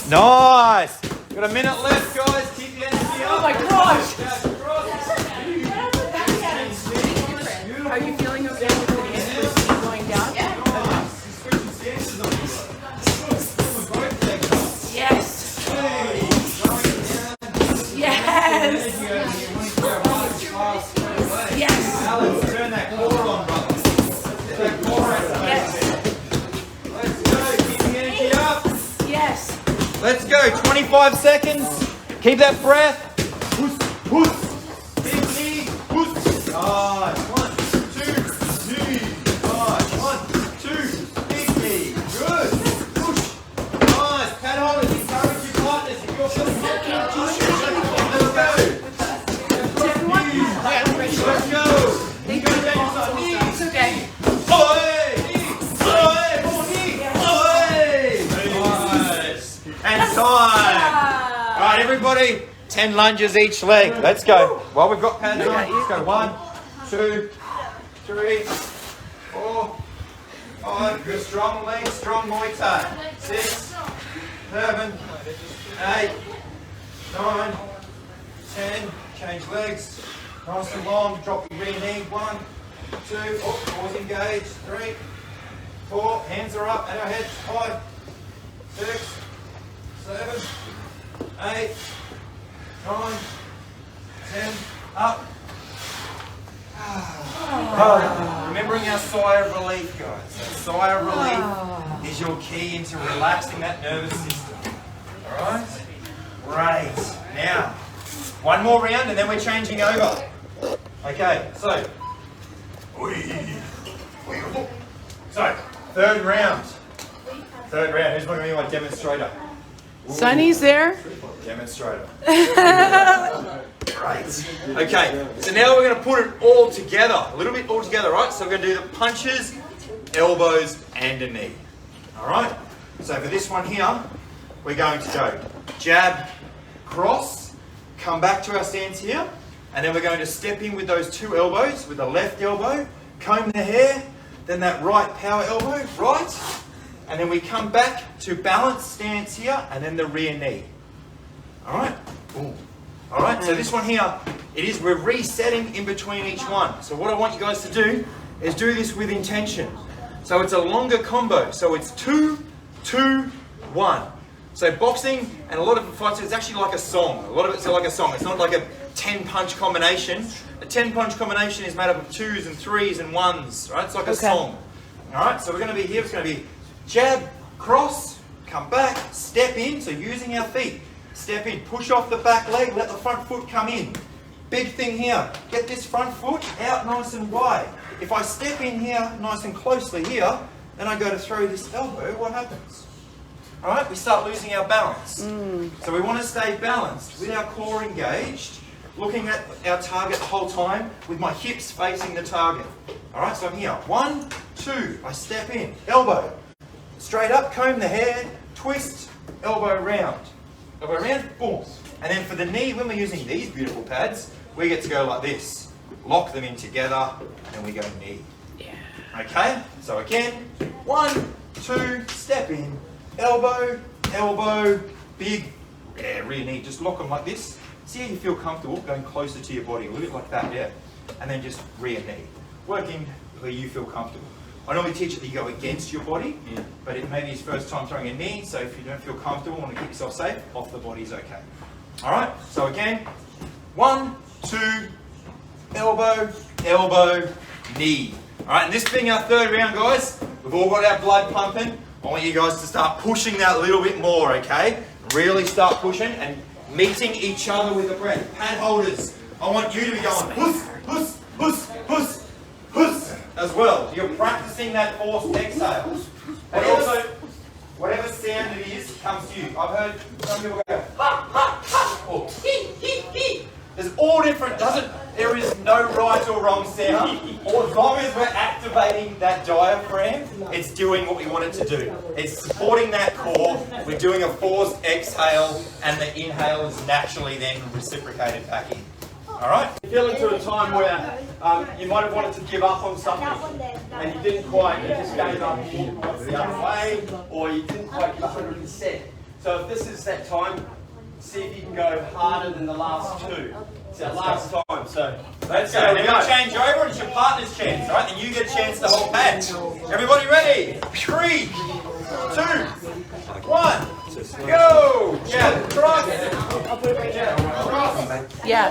S3: Nice. Got a minute left, guys. Keep the energy up.
S1: Oh my gosh. Are you feeling okay with the hands going down? Yes. Yes. Yes.
S3: Alex, turn that core on, brother. Get that core out.
S1: Yes.
S3: Let's go. Keep the energy up.
S1: Yes.
S3: Let's go. 25 seconds. Keep that breath. Push, push. Big knee. Push. Nice. 1, 2, knee. Nice. 1, 2. Big knee. Good. Push. Nice. Pad holders. Encourage your partners. If you're feeling happy, let's go. Let's go.
S1: Thank you. It's okay.
S3: And time. All right, everybody, 10 lunges each leg. Let's go. While we've got pads on, let's go. 1, 2, 3, 4, 5. Good strong legs, strong Muay Thai. 6, 7, 8, 9, 10. Change legs. Nice and long. Drop your rear knee. 1, 2. Oh, pause engage. 3, 4. Hands are up at our heads. 5, 6, 7, 8, 9, 10, up. Remembering our sigh of relief, guys. That sigh of relief is your key into relaxing that nervous system. Alright? Great. Now, one more round and then we're changing over. Okay, so. So, third round. Third round. Who's going to be my demonstrator?
S1: Sonny's there.
S3: Demonstrator. Great. Okay, so now we're going to put it all together. A little bit all together, right? So we're going to do the punches, elbows, and a knee. Alright? So for this one here, we're going to go jab, cross, come back to our stance here, and then we're going to step in with those two elbows, with the left elbow, comb the hair, then that right power elbow, right, and then we come back to balanced stance here, and then the rear knee. Alright? Alright, so this one here, we're resetting in between each one. So what I want you guys to do is do this with intention. So it's a longer combo. So it's 2, 2, 1. So boxing and a lot of fights, it's actually like a song. A lot of it's like a song. It's not like a 10-punch combination. A 10-punch combination is made up of 2s and 3s and 1s, right? It's like a song. Alright, so we're going to be here, it's going to be jab, cross, come back, step in, so using our feet. Step in, push off the back leg, let the front foot come in. Big thing here, get this front foot out nice and wide. If I step in here nice and closely here, then I go to throw this elbow, what happens? Alright, we start losing our balance. So we want to stay balanced with our core engaged, looking at our target the whole time with my hips facing the target. Alright, so I'm here. 1, 2, I step in, elbow. Straight up, comb the hair, twist, elbow round. Elbow round, boom. And then for the knee, when we're using these beautiful pads, we get to go like this. Lock them in together, and then we go knee. Yeah. Okay, so again, 1, 2, step in, elbow, elbow, big, rear knee. Just lock them like this. See how you feel comfortable going closer to your body, a little bit like that, yeah. And then just rear knee. Working where you feel comfortable. I normally teach it that you go against your body, but it may be his first time throwing a knee, so if you don't feel comfortable, want to keep yourself safe, off the body is okay. Alright, so again, 1, 2, elbow, elbow, knee. Alright, and this being our third round, guys, we've all got our blood pumping. I want you guys to start pushing that a little bit more, okay? Really start pushing and meeting each other with the breath. Pad holders, I want you to be going huss, huss, huss, huss, huss as well. You're practicing that forced exhale. And also, whatever sound it is comes to you. I've heard some people go ha, ha, ha, or hee, hee, hee. There's all different, there is no right or wrong sound. Or as long as we're activating that diaphragm, it's doing what we want it to do. It's supporting that core. We're doing a forced exhale, and the inhale is naturally then reciprocated back in. Alright?
S2: You fell into a time where you might have wanted to give up on something and you didn't quite, you just gave up the other way, or you didn't quite give 100%. So if this is that time, see if you can go harder than the last two. It's our last time, so
S3: let's go. We're going to change over, and it's your partner's chance, alright? Then you get a chance to hold pad. Everybody ready? 3, 2, 1, go! Yeah, cross.
S1: Yeah.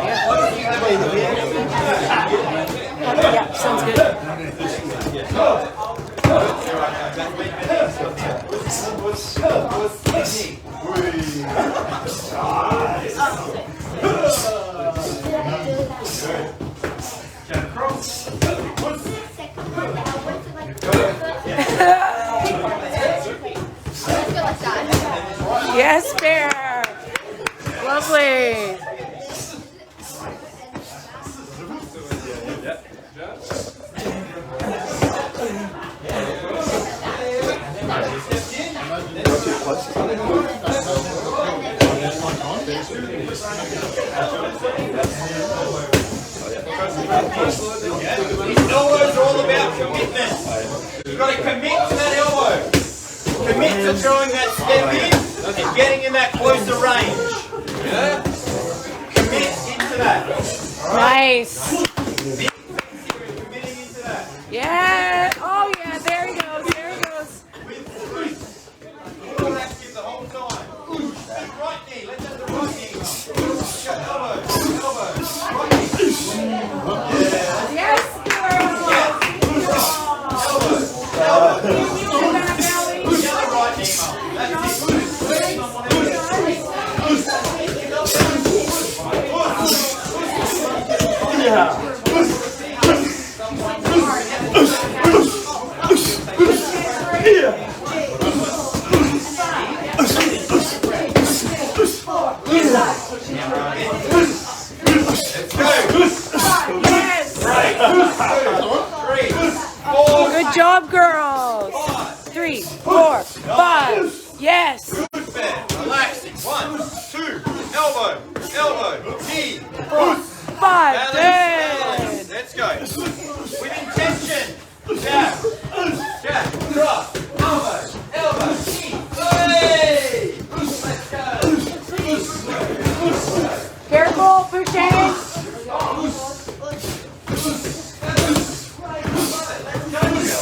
S1: Yeah, sounds good. Yes, Bear. Lovely.
S3: Elbows are all about commitment. You've got to commit to that elbow. Commit to throwing that step in and getting in that closer range. Yeah? Commit into that.
S1: Nice.
S3: Committing into that.
S1: Yeah. Oh, yeah. There he goes. There he goes.
S3: With truth. All active the whole time. Right knee. Let's have the right knee. Elbow. Elbow. Right knee. Yeah.
S1: Yes, girl.
S3: Elbow. Elbow. Get the right knee up. That's it.
S1: Good job, girls. 3, 4, 5. Yes.
S3: Good bend. Relaxing. 1, 2. Elbow. Elbow. Knee.
S1: 4, 5.
S3: Balance.
S1: Good.
S3: Let's go. With intention. Jab. Jab. Cross. Elbow. Elbow. Knee. Hey. Let's go.
S1: Careful, pushing.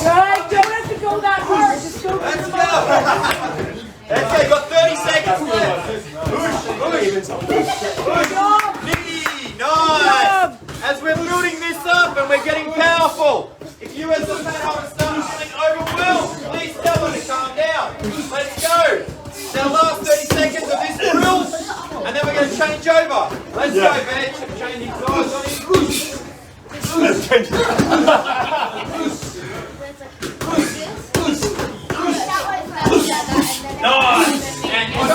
S1: Good. Don't have to go that hard. Just go.
S3: Let's go. Let's go. Got 30 seconds left. Push. Knee. Nice. As we're building this up and we're getting powerful, if you as the pad holder start feeling overwhelmed, please tell them to calm down. Let's go. It's our last 30 seconds of this drill, and then we're going to change over. Let's go, Ben. Changing sides on him. Let's change. Nice. And one.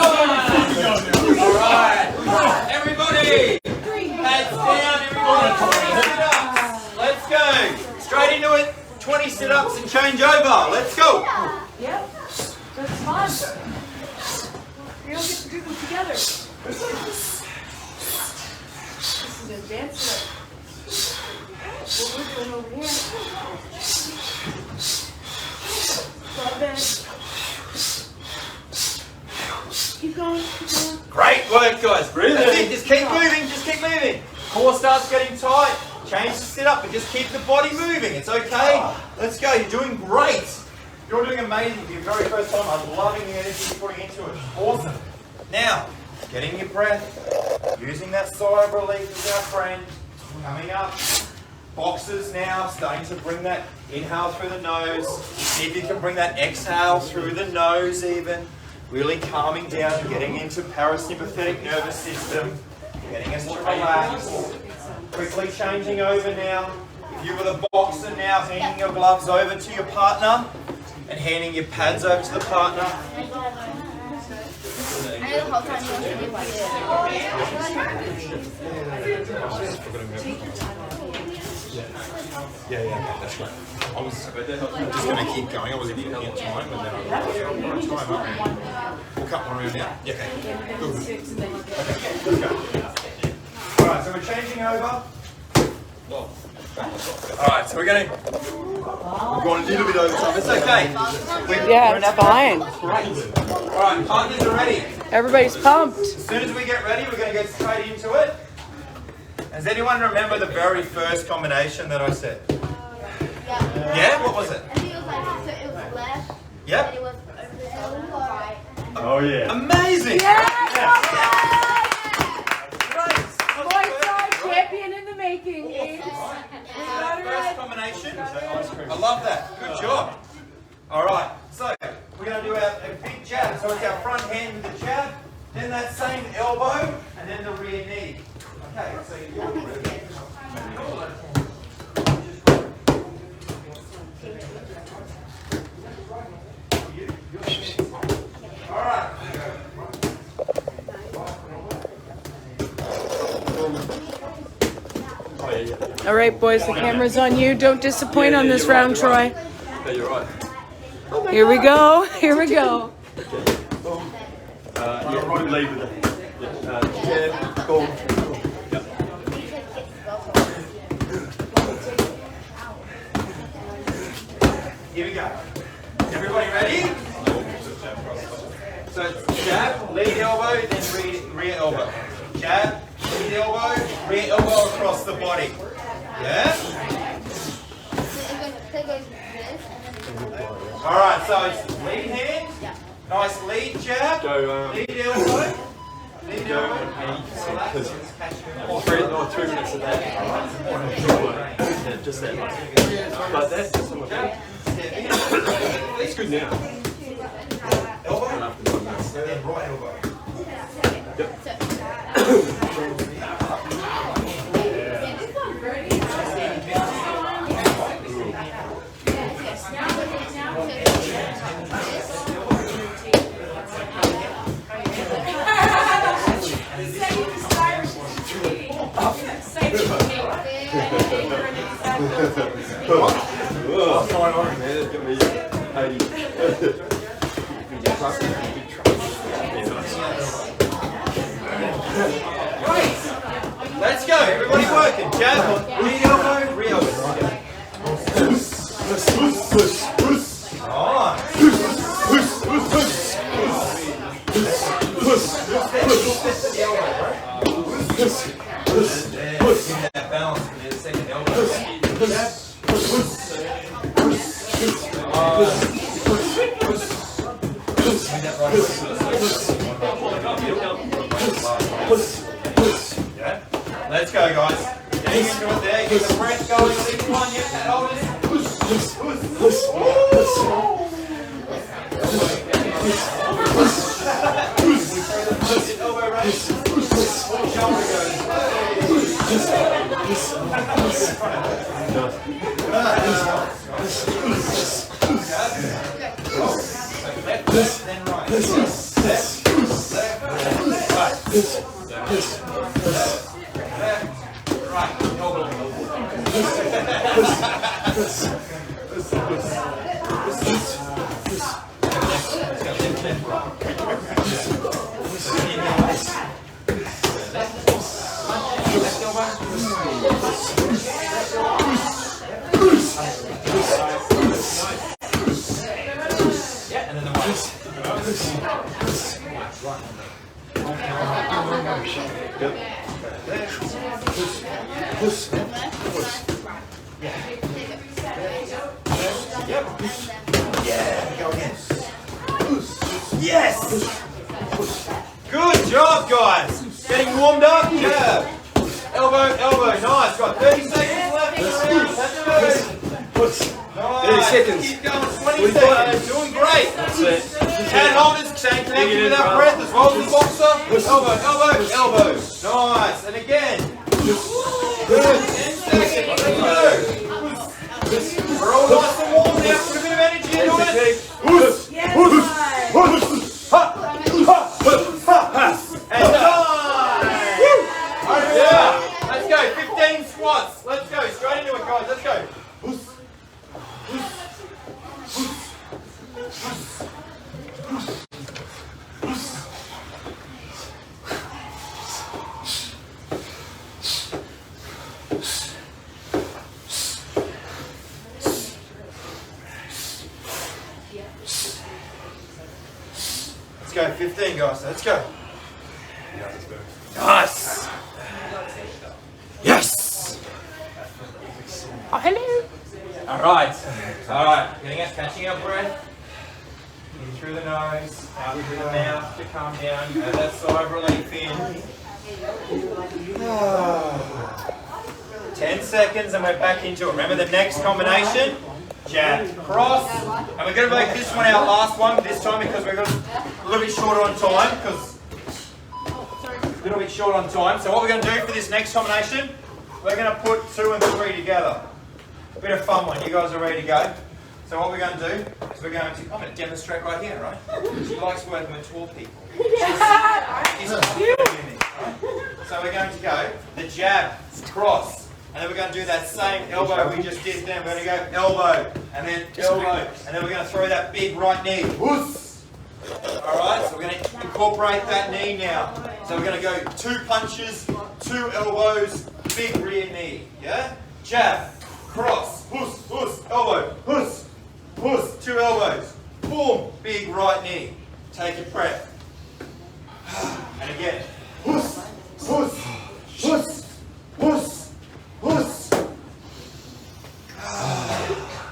S3: All right. Everybody. Pads down. Everybody. 20 sit-ups. Let's go. Straight into it. 20 sit-ups and change over. Let's go.
S1: Yep. That's fun. We all get to do them together. This is advanced. What we're doing over here. Love it. Keep going, keep going.
S3: Great work, guys. That's it. Just keep moving. Just keep moving. Core starts getting tight. Change the sit-up, but just keep the body moving. It's okay. Let's go. You're doing great. You're doing amazing for your very first time. I'm loving the energy you're putting into it. Awesome. Now, getting your breath, using that sigh of relief as our friend, coming up, boxes now, starting to bring that inhale through the nose. See if you can bring that exhale through the nose even. Really calming down, getting into parasympathetic nervous system, getting us to relax. Quickly changing over now. If you were the boxer now, handing your gloves over to your partner and handing your pads over to the partner.
S7: I know the whole time you want to do like
S3: Yeah, that's right. I was just going to keep going. I was in time, and then I realised, time up. We'll cut one around now. Yeah, okay. Good. Okay, let's go. Alright, so we're changing over. Alright, so we're going to... We've gone a little bit over time. It's okay.
S1: Yeah, it's fine.
S3: Great. Alright, partners are ready.
S1: Everybody's pumped.
S3: As soon as we get ready, we're going to get straight into it. Does anyone remember the very first combination that I said? Yeah? What was it?
S7: I think it was like, so it was left,
S3: Yep.
S7: and it was over the right.
S5: Oh yeah.
S3: Amazing!
S1: Muay Thai champion in the making.
S3: First combination. I love that. Good job. Alright, so we're going to do a big jab. So it's our front hand with the jab, then that same elbow, and then the rear knee. Okay, so you're ready. Alright.
S1: All right, boys, the camera's on you. Don't disappoint on this round, Troy.
S2: Yeah, you're right.
S1: Here we go. Here we go.
S2: Yeah, right, lead with it. Yeah, boom.
S3: Here we go. Everybody ready? So it's jab, lead elbow, then rear elbow. Jab, lead elbow, rear elbow across the body. Yeah? Alright, so it's lead hand, nice lead jab, lead elbow, lead elbow. Relax, catch your
S2: 3 minutes of that. Yeah, just that. Like that. It's good now.
S3: elbow, and then right elbow.
S2: What's going on, man? It's gonna be 80.
S3: Let's go, everybody working. Jab, lead elbow, rear elbow. That balance in the second elbow. Yeah. Let's go, guys. Getting into it there. Get the breath going. Leave one. Yep, that hold it. Elbow raise. Shoulder goes. Left, then right. Left, right. Elbow. Yeah, and then the right. Yeah, go again. Yes! Good job, guys. Getting warmed up. Yeah. Elbow, elbow. Nice. Got 30 seconds left. Nice. Keep going. 20 seconds. Doing great. Hand holders, staying connected with our breath as well as the boxer. Elbow, elbow, elbow. Nice. And again. Good. 10 seconds. Let's go. We're all nice and warm now. Put a bit of energy into it. And time. Yeah. Let's go. 15 squats. Let's go. Straight into it, guys. Let's go. Let's go. 15, guys. Let's go. Nice. Yes.
S1: Oh, hello.
S3: All right. All right. Catching our breath. In through the nose, out through the mouth to calm down. Add that sigh of relief in. 10 seconds and we're back into it. Remember the next combination? Jab, cross. And we're going to make this one our last one this time because we're going a little bit shorter on time. So what we're going to do for this next combination, we're going to put 2 and 3 together. A bit of fun one. You guys are ready to go? So what we're going to do is I'm going to demonstrate right here, right? She likes working with tall people. So we're going to go the jab, cross, and then we're going to do that same elbow we just did then. We're going to go elbow, and then elbow, and then we're going to throw that big right knee. Alright, so we're going to incorporate that knee now. So we're going to go 2 punches, 2 elbows, big rear knee. Yeah? Jab, cross, elbow, 2 elbows, boom, big right knee. Take a breath. And again.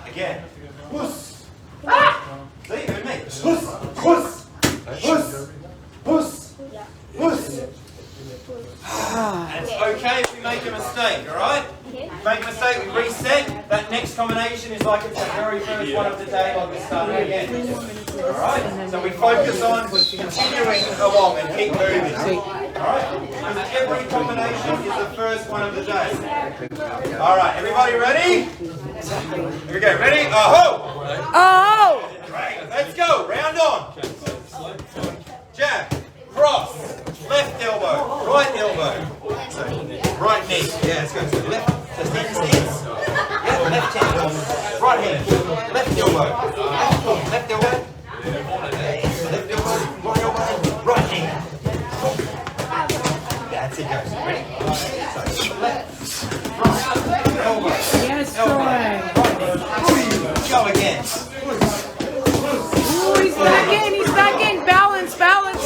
S3: Again. See, even me. And it's okay if we make a mistake, alright? Make a mistake, we reset. That next combination is like it's the very first one of the day, like we started again. Alright? So we focus on continuing along and keep moving. Alright? Because every combination is the first one of the day. Alright, everybody ready? Here we go, ready? Oh! Great, let's go, round on. Jab, cross, left elbow, right elbow. So, right knee, yeah, let's go. Left, so stance. Yeah, left hand, right hand, left elbow, left elbow, right elbow, right hand. That's it, guys. Ready? So, left, right, elbow,
S1: Yes,
S3: elbow,
S1: Troy.
S3: right knee. Go again.
S1: Ooh, he's back in. Balance.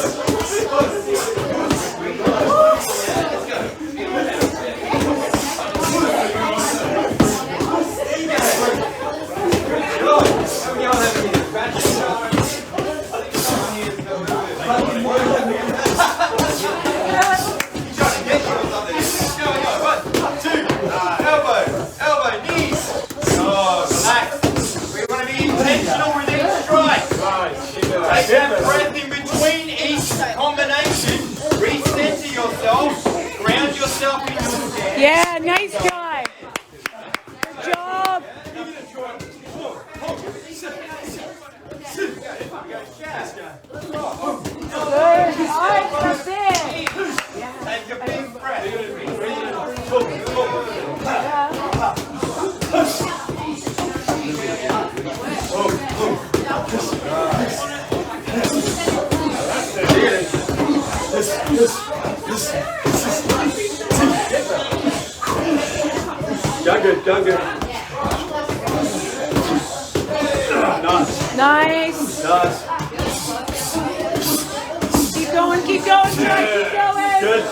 S3: Elbow, knees. Oh, relax. We want to be intentional with each strike. Take a breath in between each combination. Recenter yourself. Ground yourself in your stance.
S1: Yeah, nice guy. Good job. Good. Nice. That's it.
S3: Take a big breath.
S2: Done good.
S1: Nice. Keep going, Troy. Keep going.
S2: Good.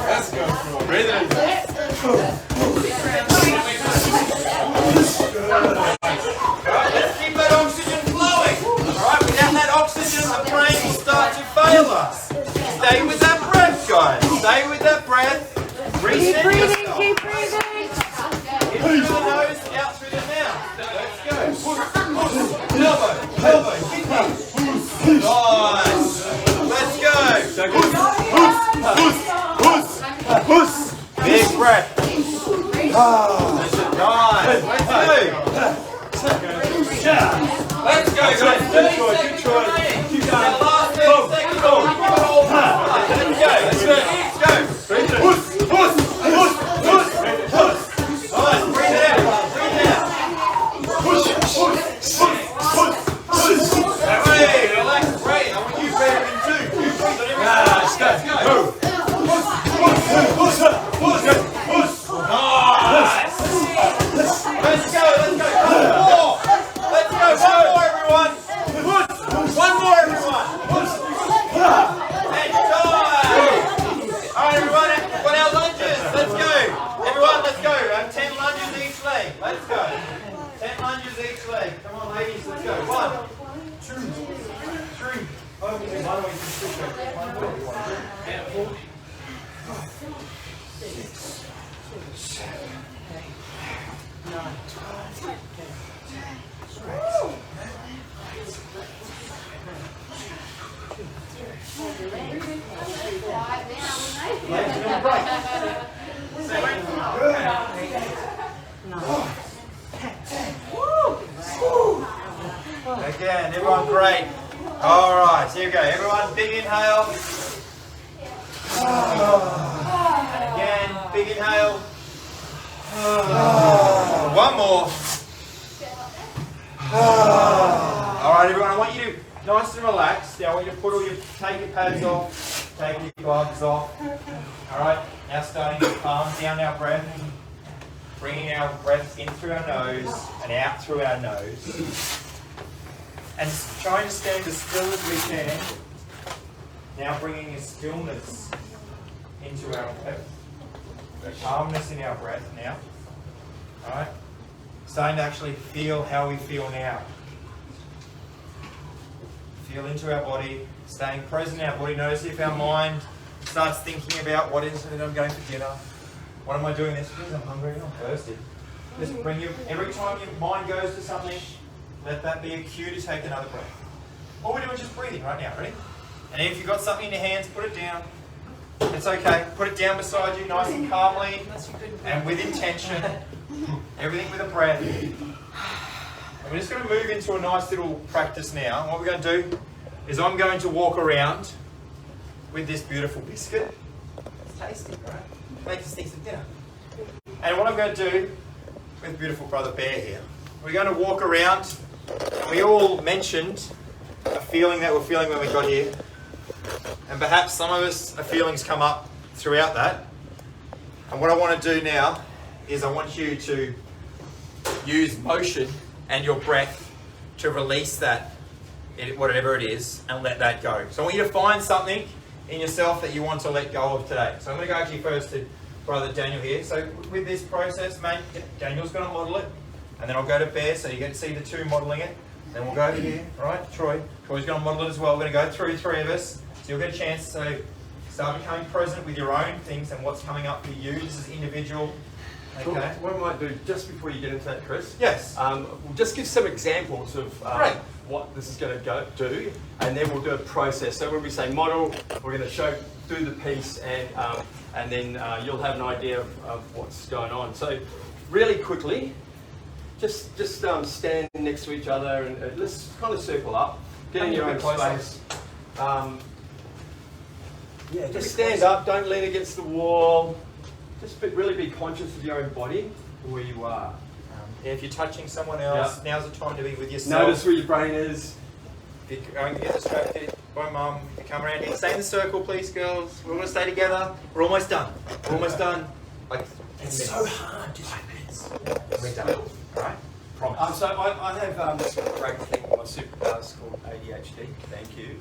S4: Let's go. Breathe in.
S3: Let's keep that oxygen flowing. Alright, without that oxygen, the brain will start to fail us. Stay with that breath, guys. Stay with that
S1: breathing, keep breathing.
S3: In through the nose, out through the mouth. Let's go. Elbow, elbow, kidney. Nice. Let's go. Big breath. Nice. Let's go, guys. 30 seconds remaining. Keep going. Last 30 seconds. Let's go. Let's go. Nice. Breathe it out. Breathe it out. That way. Relax. Breathe. I want you breathing too. You breathe on every side. Let's go. Nice. Let's go. Let's go. Let's go. One more, everyone. One more, everyone. And time. All right, everyone. Got our lunges. Let's go. Everyone, let's go. 10 lunges each leg. Let's go. 10 lunges each leg. Come on, ladies. Let's go. 1, 2, 3. Oh, by the way, you can switch over. 1, 2, 3. 7, 8, 9, 10. Again, everyone, great. All right, here we go. Everyone, big inhale. Again, big inhale. One more. All right, everyone, I want you to nice and relaxed. Now I want you to put take your pads off, take your gloves off. All right, now starting to calm down our breath, bringing our breath in through our nose and out through our nose. And trying to stand as still as we can. Now bringing a stillness into our breath, a calmness in our breath now. All right, starting to actually feel how we feel now. Feel into our body, staying present in our body. Notice if our mind starts thinking about what is it I'm going for dinner. What am I doing this because I'm hungry and I'm thirsty. Just bring you every time your mind goes to something. Let that be a cue to take another breath. All we're doing is just breathing right now, ready? And if you've got something in your hands, put it down. It's okay. Put it down beside you nice and calmly and with intention. Everything with a breath. And we're just going to move into a nice little practice now. And what we're going to do is I'm going to walk around with this beautiful biscuit. It's tasty, right? Make us think of dinner. And what I'm going to do with beautiful brother Bear here, we're going to walk around. We all mentioned a feeling that we're feeling when we got here. And perhaps some of us, a feelings come up throughout that. And what I want to do now is I want you to use motion and your breath to release that, whatever it is, and let that go. So I want you to find something in yourself that you want to let go of today. So I'm going to go actually first to Brother Daniel here. So with this process, mate, Daniel's going to model it. And then I'll go to Bear, so you get to see the two modelling it. Then we'll go over here, all right? Troy's going to model it as well. We're going to go through, 3 of us. So you'll get a chance to start becoming present with your own things and what's coming up for you. This is individual. Okay.
S2: What I might do just before you get into that, Chris.
S3: Yes.
S2: We'll just give some examples of what this is going to do, and then we'll do a process. So when we say model, we're going to do the piece, and then you'll have an idea of what's going on. So really quickly, just stand next to each other and let's kind of circle up. Get in your own space. Yeah, just stand up. Don't lean against the wall. Just really be conscious of your own body and where you are.
S3: If you're touching someone else, now's the time to be with yourself.
S2: Notice where your brain is.
S3: If you're going to get distracted by mum, if you come around here, stay in the circle, please, girls. We're going to stay together. We're almost done. We're almost done. Like, it's so hard. Just 5 minutes. We're done. All right? Promise.
S2: So I have this great thing, my superpower is called ADHD. Thank you.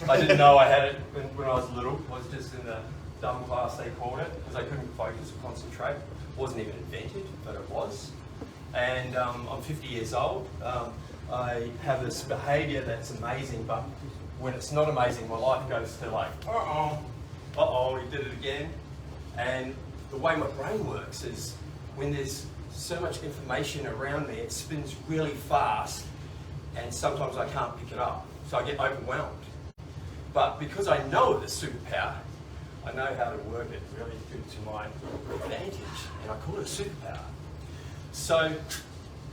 S2: I didn't know I had it when I was little. I was just in the dumb class, they called it, because I couldn't focus or concentrate. It wasn't even invented, but it was. And I'm 50 years old. I have this behaviour that's amazing, but when it's not amazing, my life goes to like, uh-oh, he did it again. And the way my brain works is when there's so much information around me, it spins really fast, and sometimes I can't pick it up, so I get overwhelmed. But because I know the superpower, I know how to work it really good to my advantage, and I call it a superpower. So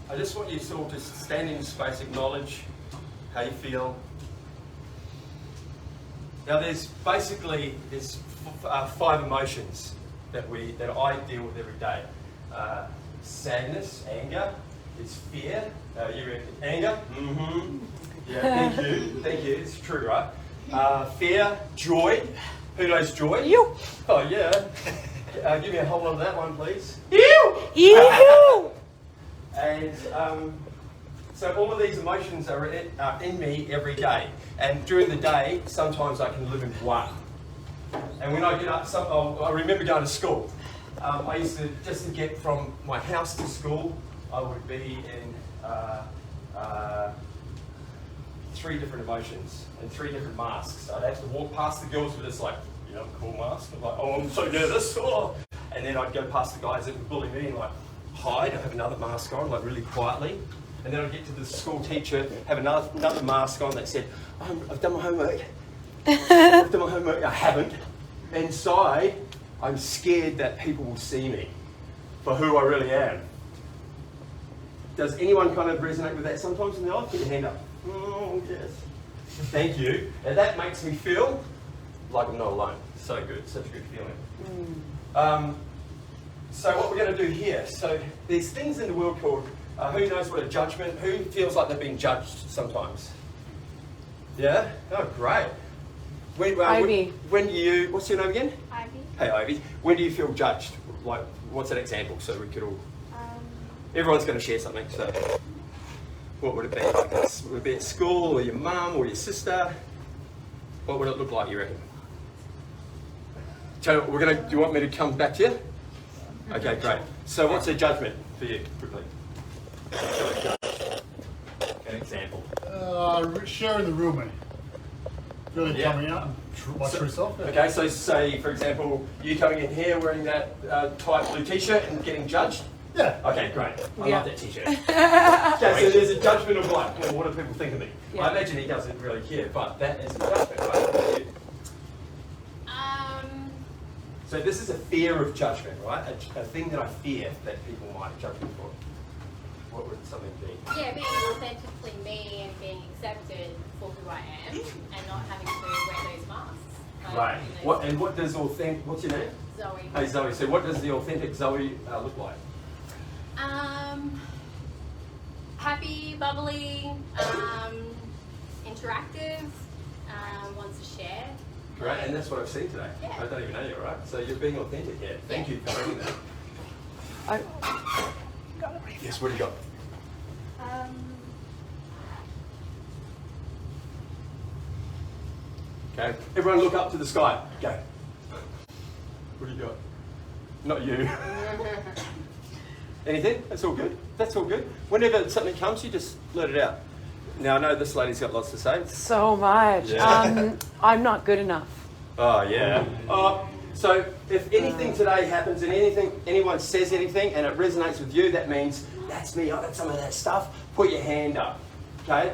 S2: I just want you to all just stand in space, acknowledge how you feel. Now there's basically 5 emotions that I deal with every day. Sadness, anger, there's fear. You reckon anger? Mm-hmm. Yeah, thank you, it's true, right? Fear, joy. Who knows joy?
S1: You.
S2: Oh yeah. Give me a whole lot of that one, please.
S1: You.
S2: And so all of these emotions are in me every day. And during the day, sometimes I can live in one. And when I get up, I remember going to school. I used to, just to get from my house to school, I would be in 3 different emotions and 3 different masks. I'd have to walk past the girls with this cool mask. I'm like, oh, I'm so nervous. Oh. And then I'd go past the guys that would bully me and hide. I'd have another mask on, really quietly. And then I'd get to the school teacher, have another mask on that said, I've done my homework. I've done my homework. I haven't. Inside, I'm scared that people will see me for who I really am. Does anyone kind of resonate with that sometimes in their life? Put your hand up. Oh, yes. Thank you. And that makes me feel like I'm not alone. So good, such a good feeling. So what we're going to do here, so there's things in the world called, who knows what a judgment, who feels like they're being judged sometimes? Yeah? Oh, great.
S1: Ivy.
S2: When do you, what's your name again?
S7: Ivy.
S2: Hey Ivy, when do you feel judged? What's an example so we could all, everyone's going to share something, so what would it be? Would it be at school or your mum or your sister? What would it look like, you reckon? So do you want me to come back to you? Okay, great. So what's a judgment for you, quickly? An example.
S5: Sharing the real me. Really
S2: Yeah.
S5: coming out and my true self. Yeah.
S2: Okay, so say, for example, you coming in here wearing that tight blue t-shirt and getting judged?
S5: Yeah.
S2: Okay, great. I
S1: Yeah.
S2: love that t-shirt. Okay, so there's a judgment of what do people think of me?
S1: Yeah.
S2: I imagine he doesn't really care, but that is a judgment, right? So this is a fear of judgment, right? A thing that I fear that people might judge me for. What would something be?
S10: Yeah, being authentically me and being accepted for who I am and not having to wear those masks.
S2: Right. What does authentic? What's your name?
S10: Zoe.
S2: Hey Zoe. So what does the authentic Zoe look like?
S10: Happy, bubbly, interactive, wants to share.
S2: Great, and that's what I've seen today.
S10: Yeah.
S2: I don't even know you, right? So you're being authentic here. Thank you for bringing that. Yes, what do you got? Okay, everyone look up to the sky. Go. What do you got? Not you. Anything? That's all good. That's all good. Whenever something comes, you just let it out. Now, I know this lady's got lots to say.
S1: So much.
S2: Yeah.
S1: I'm not good enough.
S2: Oh, yeah. So if anything today happens and anyone says anything and it resonates with you, that means, that's me, I got some of that stuff, put your hand up, okay?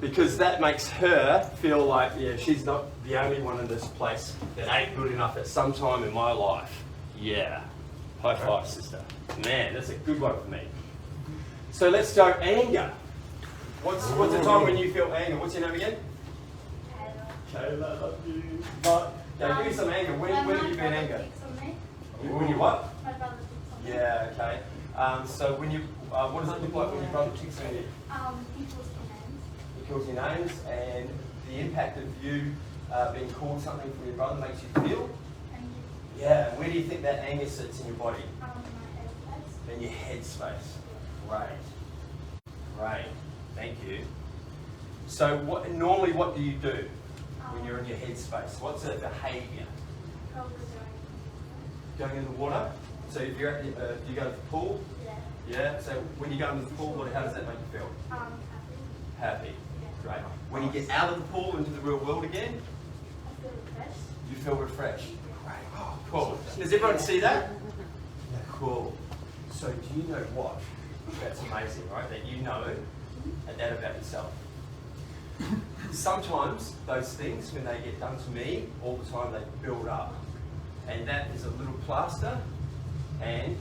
S2: Because that makes her feel like, yeah, she's not the only one in this place that ain't good enough at some time in my life. Yeah. High five, sister. Man, that's a good one for me. So let's go anger. What's a time when you feel anger? What's your name again? Kayla, love you. But, yeah, give me some anger. When have you been angry? When you what?
S7: My brother picks on me.
S2: Yeah, okay. So when you, what does it look like when your brother kicks on you?
S7: He calls me names.
S2: He calls you names, and the impact of you being called something from your brother makes you feel?
S7: And
S2: Yeah, where do you think that anger sits in your body?
S7: my head.
S2: In your head space. Great. Great. Thank you. So normally what do you do when you're in your head space? What's a behaviour?
S7: Probably
S2: Going in the water? So if you're at you go to the pool? Yeah. So when you go into the pool, how does that make you feel?
S7: happy.
S2: Happy. Great. When you get out of the pool into the real world again?
S7: I feel refreshed.
S2: You feel refreshed. Great. Oh, cool. Does everyone see that? Yeah, cool. So do you know what? That's amazing, right? That you know that about yourself. Sometimes those things, when they get done to me, all the time they build up. And that is a little plaster, and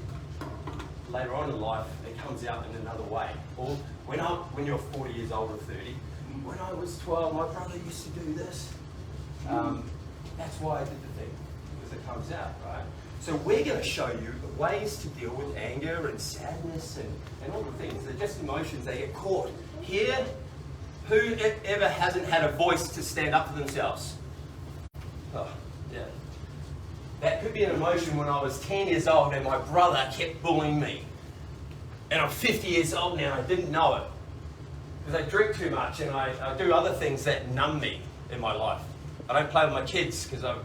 S2: later on in life it comes out in another way. Or when you're 40 years old or 30, when I was 12, my brother used to do this. That's why I did the thing, because it comes out, right? So we're going to show you the ways to deal with anger and sadness and all the things. They're just emotions, they get caught. Here, who ever hasn't had a voice to stand up for themselves? Oh, yeah. That could be an emotion when I was 10 years old and my brother kept bullying me. And I'm 50 years old now and I didn't know it. Because I drink too much and I do other things that numb me in my life. I don't play with my kids because I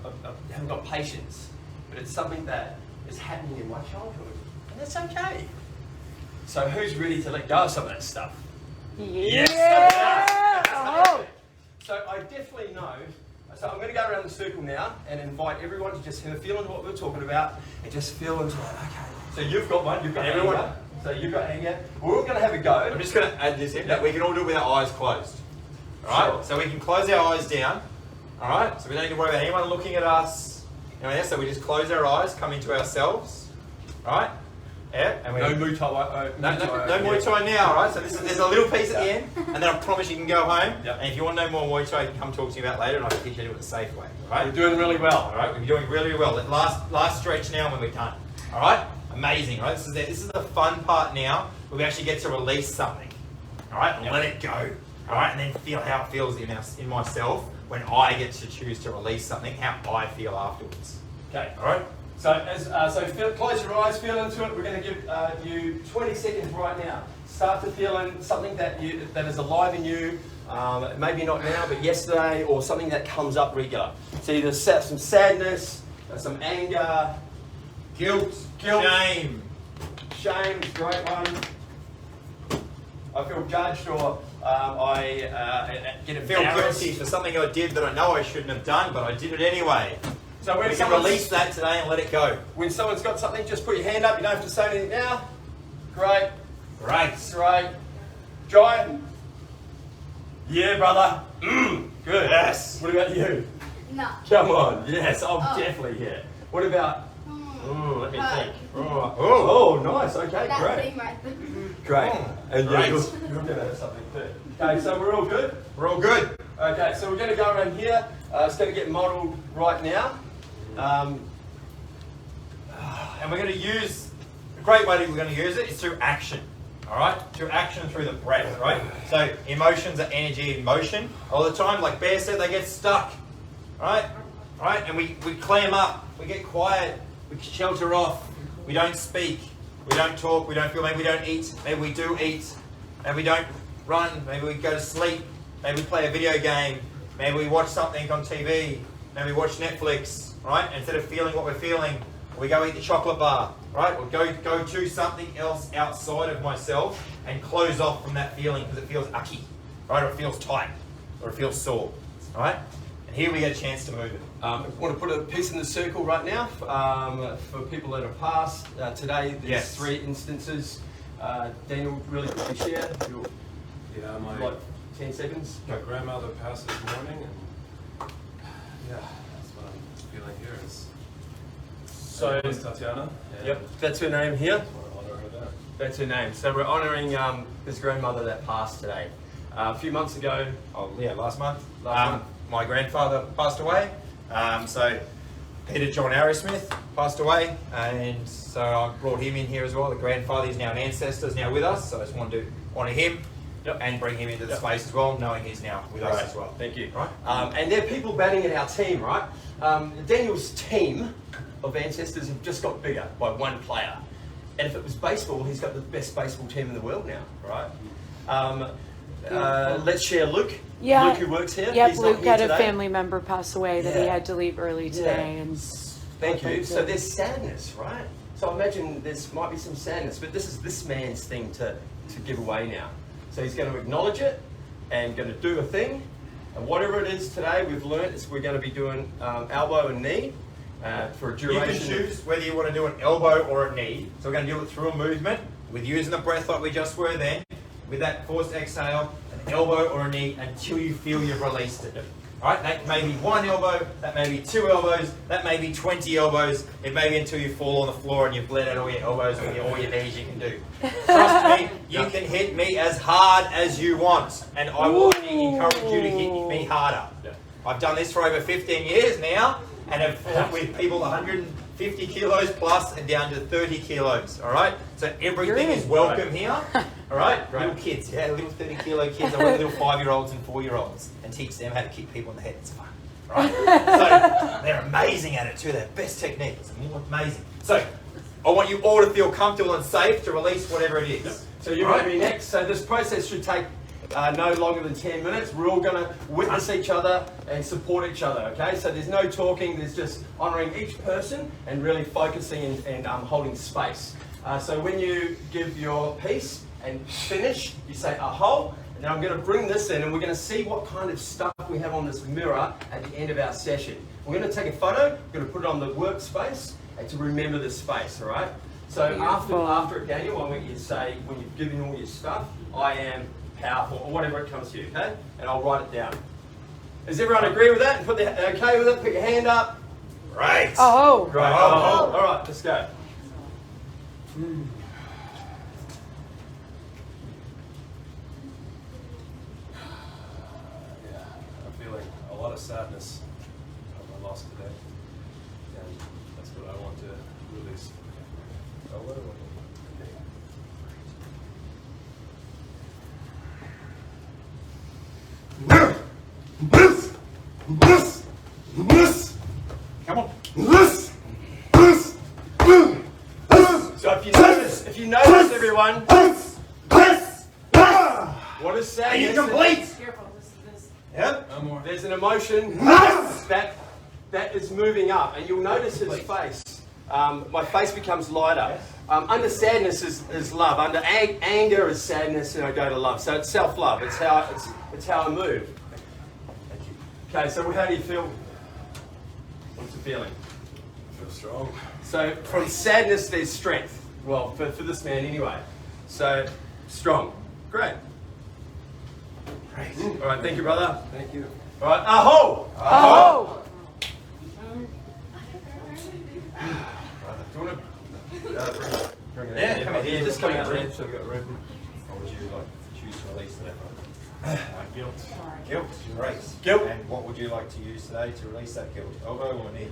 S2: haven't got patience. But it's something that is happening in my childhood. And that's okay. So who's ready to let go of some of that stuff?
S1: Yeah.
S2: Yes.
S1: Oh.
S2: So I definitely know. So I'm going to go around the circle now and invite everyone to just have a feel into what we're talking about and just feel into it. Okay. So you've got one. You've got
S3: Everyone.
S2: anger. So you've got anger. We're all going to have a go.
S3: I'm just going to add this in. That we can all do it with our eyes closed. Alright?
S2: Sure.
S3: So we can close our eyes down. Alright? So we don't need to worry about anyone looking at us. So we just close our eyes, come into ourselves. Alright? Yeah. And we
S2: No Muay Thai.
S3: No Muay Thai now, right? So there's a little piece at the end, and then I promise you can go home.
S2: Yep.
S3: And if you want to know more Muay Thai, you can come talk to me about later, and I can teach you to do it the safe way. All right?
S2: We're doing really well.
S3: All right, we're doing really well. That last stretch now when we're done. All right, amazing, right? This is the fun part now, where we actually get to release something. All right, and let it go. All right, and then feel how it feels in myself when I get to choose to release something, how I feel afterwards.
S2: Okay.
S3: All right.
S2: So close your eyes, feel into it. We're going to give you 20 seconds right now. Start to feel in something that is alive in you. Maybe not now, but yesterday, or something that comes up regular. So either some sadness, some anger,
S3: Guilt. Shame.
S2: Shame is a great one. I feel judged, or I get
S3: Feel
S2: embarrassed.
S3: guilty for something I did that I know I shouldn't have done, but I did it anyway.
S2: So
S3: We can release that today and let it go.
S2: When someone's got something, just put your hand up. You don't have to say anything now. Great.
S3: Great.
S2: Great. Giant. Yeah, brother. Good.
S3: Yes.
S2: What about you?
S7: No.
S2: Come on. Yes, I'm
S7: Oh.
S2: definitely here. What about? Let me
S7: Hug.
S2: think. Oh, nice. Okay,
S7: That
S2: great.
S7: thing right there.
S2: Great. And
S3: Great.
S2: you're going to have something too. Okay, so we're all good?
S3: We're all good.
S2: Okay, so we're going to go around here. It's going to get modelled right now.
S3: And we're going to use, a great way we're going to use it is through action. All right? Through action, through the breath, right? So emotions are energy in motion. All the time, like Bear said, they get stuck. All right? All right? And we clam up. We get quiet. We shelter off. We don't speak. We don't talk. We don't feel. Maybe we don't eat. Maybe we do eat. Maybe we don't run. Maybe we go to sleep. Maybe we play a video game. Maybe we watch something on TV. Maybe we watch Netflix. Right? And instead of feeling what we're feeling, we go eat the chocolate bar. Right? Or go do something else outside of myself and close off from that feeling because it feels ucky. Right? Or it feels tight. Or it feels sore. All right? And here we get a chance to move it.
S2: I want to put a piece in the circle right now for people that have passed. Today, there's
S3: Yes.
S2: 3 instances. Daniel, really quickly share.
S4: Yeah, my
S2: Like 10 seconds.
S4: grandmother passed this morning, and yeah, that's what I'm feeling here.
S2: So,
S4: It's Tatiana. And
S2: yep, that's her name here.
S4: I want to honor her there.
S2: That's her name. So we're honouring his grandmother that passed today. A few months ago.
S3: Last month.
S2: Last month.
S3: My grandfather passed away. So Peter John Arrowsmith passed away, and so I brought him in here as well. The grandfather is now an ancestor, is now with us. So I just wanted to honour him and bring him into the space as well, knowing he's now with us as well.
S2: Thank you.
S3: Right.
S2: And there are people batting in our team, right? Daniel's team of ancestors have just got bigger by 1 player. And if it was baseball, he's got the best baseball team in the world now, right? Let's share Luke.
S1: Yeah.
S2: Luke, who works here.
S1: Yep,
S2: He's not
S1: Luke
S2: here
S1: had a
S2: today.
S1: family member pass away that he
S2: Yeah.
S1: had to leave early today, and
S2: Thank you.
S1: Okay,
S2: So
S1: good.
S2: there's sadness, right? So I imagine might be some sadness, but this is this man's thing to give away now. So he's going to acknowledge it and going to do a thing. And whatever it is today, we've learned is we're going to be doing elbow and knee. for a
S3: You
S2: duration.
S3: can choose whether you want to do an elbow or a knee. So we're going to do it through a movement with using the breath like we just were then, with that forced exhale, an elbow or a knee until you feel you've released it. Right? That may be 1 elbow, that may be 2 elbows, that may be 20 elbows. It may be until you fall on the floor and you've let out all your elbows or all your knees you can do. Trust me, you can hit me as hard as you want, and I will only encourage you to hit me harder. I've done this for over 15 years now, and have fought with people 150 kilos plus and down to 30 kilos, all right? So everything is welcome here, all right? Little kids, little 30 kilo kids. I work with little 5-year-olds and 4-year-olds and teach them how to kick people in the head. It's fun, right? So they're amazing at it too. They're best technique. It's amazing. So I want you all to feel comfortable and safe to release whatever it is.
S2: So you're going to be next. So this process should take no longer than 10 minutes. We're all going to witness each other and support each other, okay? So there's no talking, there's just honouring each person and really focusing and holding space. So when you give your piece and finish, you say aho, and then I'm going to bring this in and we're going to see what kind of stuff we have on this mirror at the end of our session. We're going to take a photo, we're going to put it on the workspace and to remember the space, all right? So after it, Daniel, I want you to say, when you've given all your stuff, I am powerful, or whatever it comes to you, okay? And I'll write it down. Does everyone agree with that? Okay with it? Put your hand up.
S3: Right.
S1: Oh.
S2: Right. Oh. All right, let's go.
S4: Yeah, I'm feeling a lot of sadness of my loss today, and that's what I want to release. Oh, what do I want?
S3: Come on.
S2: So if you notice everyone, what is sad?
S3: Are you complete?
S1: Careful, this.
S3: Yep.
S4: No more.
S2: There's an emotion that is moving up, and you'll notice his face. My face becomes lighter. Under sadness is love. Under anger is sadness, and I go to love. So it's self-love. It's how I move. Okay, so how do you feel? What's the feeling?
S4: I feel strong.
S2: So from sadness, there's strength. Well, for this man anyway. So strong. Great.
S3: Great.
S2: All right, thank you, brother.
S4: Thank you.
S2: All right, aho!
S1: Oh.
S2: Do you want to bring it
S3: Yeah,
S2: in?
S3: come in here.
S2: Just come out
S3: Bring it
S2: there.
S3: in.
S2: So we've got room.
S3: What would you like to choose to release today?
S4: Guilt.
S3: Guilt. Great.
S2: Guilt.
S3: And what would you like to use today to release that guilt? Elbow or knee?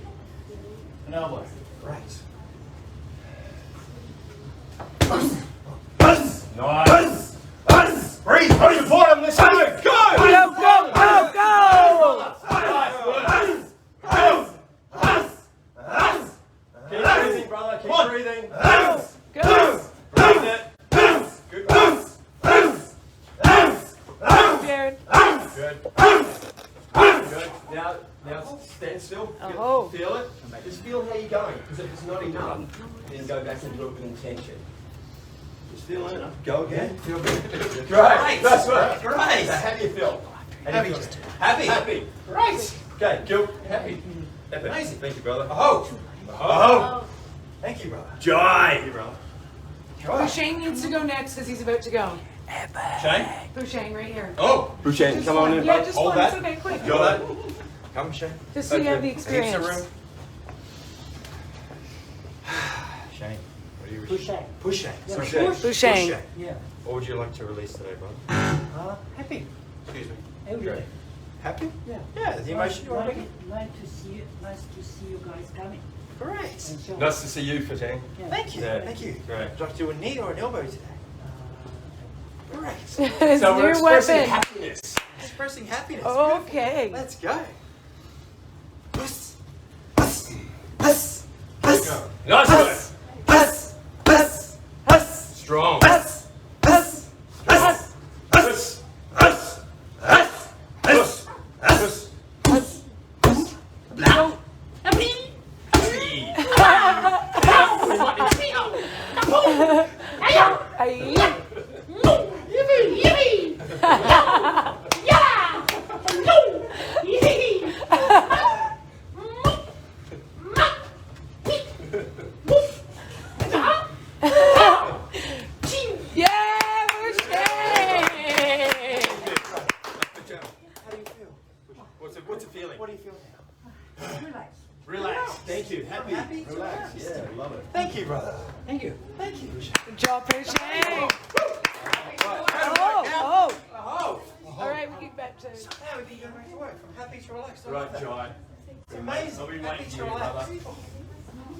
S9: An elbow.
S3: Great.
S2: Nice. Breathe. Put your bottom. Let's go. Go.
S1: Go, go, go, go!
S2: Keep breathing, brother. Keep breathing.
S1: Go!
S2: Breathe it. Good.
S1: Jared.
S2: Good. Good. Now stand still.
S1: Oh.
S2: Feel it. Just feel how you're going. Because if it's not enough, then go back into it with intention. Just feel it enough. Go again. Feel good. Great. That's right.
S3: Great.
S2: So how do you feel?
S3: Happy. Happy.
S2: Happy.
S3: Great.
S2: Okay, Gil. Happy.
S3: Amazing.
S2: Thank you, brother.
S3: Oh.
S2: Oh.
S3: Thank you, brother.
S2: Joy. Thank you, brother.
S1: Bouchang needs to go next because he's about to go.
S3: Shane?
S1: Bouchang, right here.
S3: Oh.
S2: Bouchang,
S1: Just
S2: come on
S1: one.
S2: in.
S1: Yeah, just
S3: Hold
S1: one.
S3: that.
S1: It's okay, quick.
S2: Got that?
S3: Come, Shane.
S1: Just so you have the
S3: Heaps of
S1: experience.
S3: room. Shane, what are you
S9: Bouchang.
S3: Pushing.
S9: Yeah,
S1: Bouchang.
S9: Yeah.
S3: What would you like to release today, brother?
S9: Happy.
S3: Excuse me.
S9: Every day.
S3: Happy?
S9: Yeah.
S3: Yeah, the emotion you want to
S9: Nice to see you guys coming.
S3: Great.
S9: And so,
S2: Nice to see you, Bouchang.
S9: yeah.
S3: Thank you.
S2: Yeah.
S3: Thank you.
S2: Great.
S3: Would you like to do a knee or an elbow today? Great.
S1: His
S2: So we're
S1: new
S2: expressing
S1: weapon.
S2: happiness.
S3: Expressing happiness.
S1: Okay.
S3: Beautiful. Let's go. Huss. Huss. Huss. Huss.
S2: Nice work.
S3: Huss. Huss. Huss.
S2: Strong.
S3: Huss. Huss. Huss.
S2: Huss.
S3: Huss. Huss. Huss.
S2: Huss.
S3: Huss.
S1: Go. Aye.
S2: Thank you. Happy.
S3: Happy?
S2: Relax.
S3: Relaxed.
S2: Yeah, love it.
S3: Thank you, brother.
S9: Thank you.
S3: Thank you.
S1: Good job, Fishing.
S3: Oh.
S1: All right, we get back to.
S3: Now we can go back to work. From happy to relaxed. I
S2: Right,
S3: love that.
S2: Jai.
S3: It's amazing.
S2: I'll be
S3: Happy
S2: waiting
S3: to
S2: for you,
S3: relax.
S2: brother.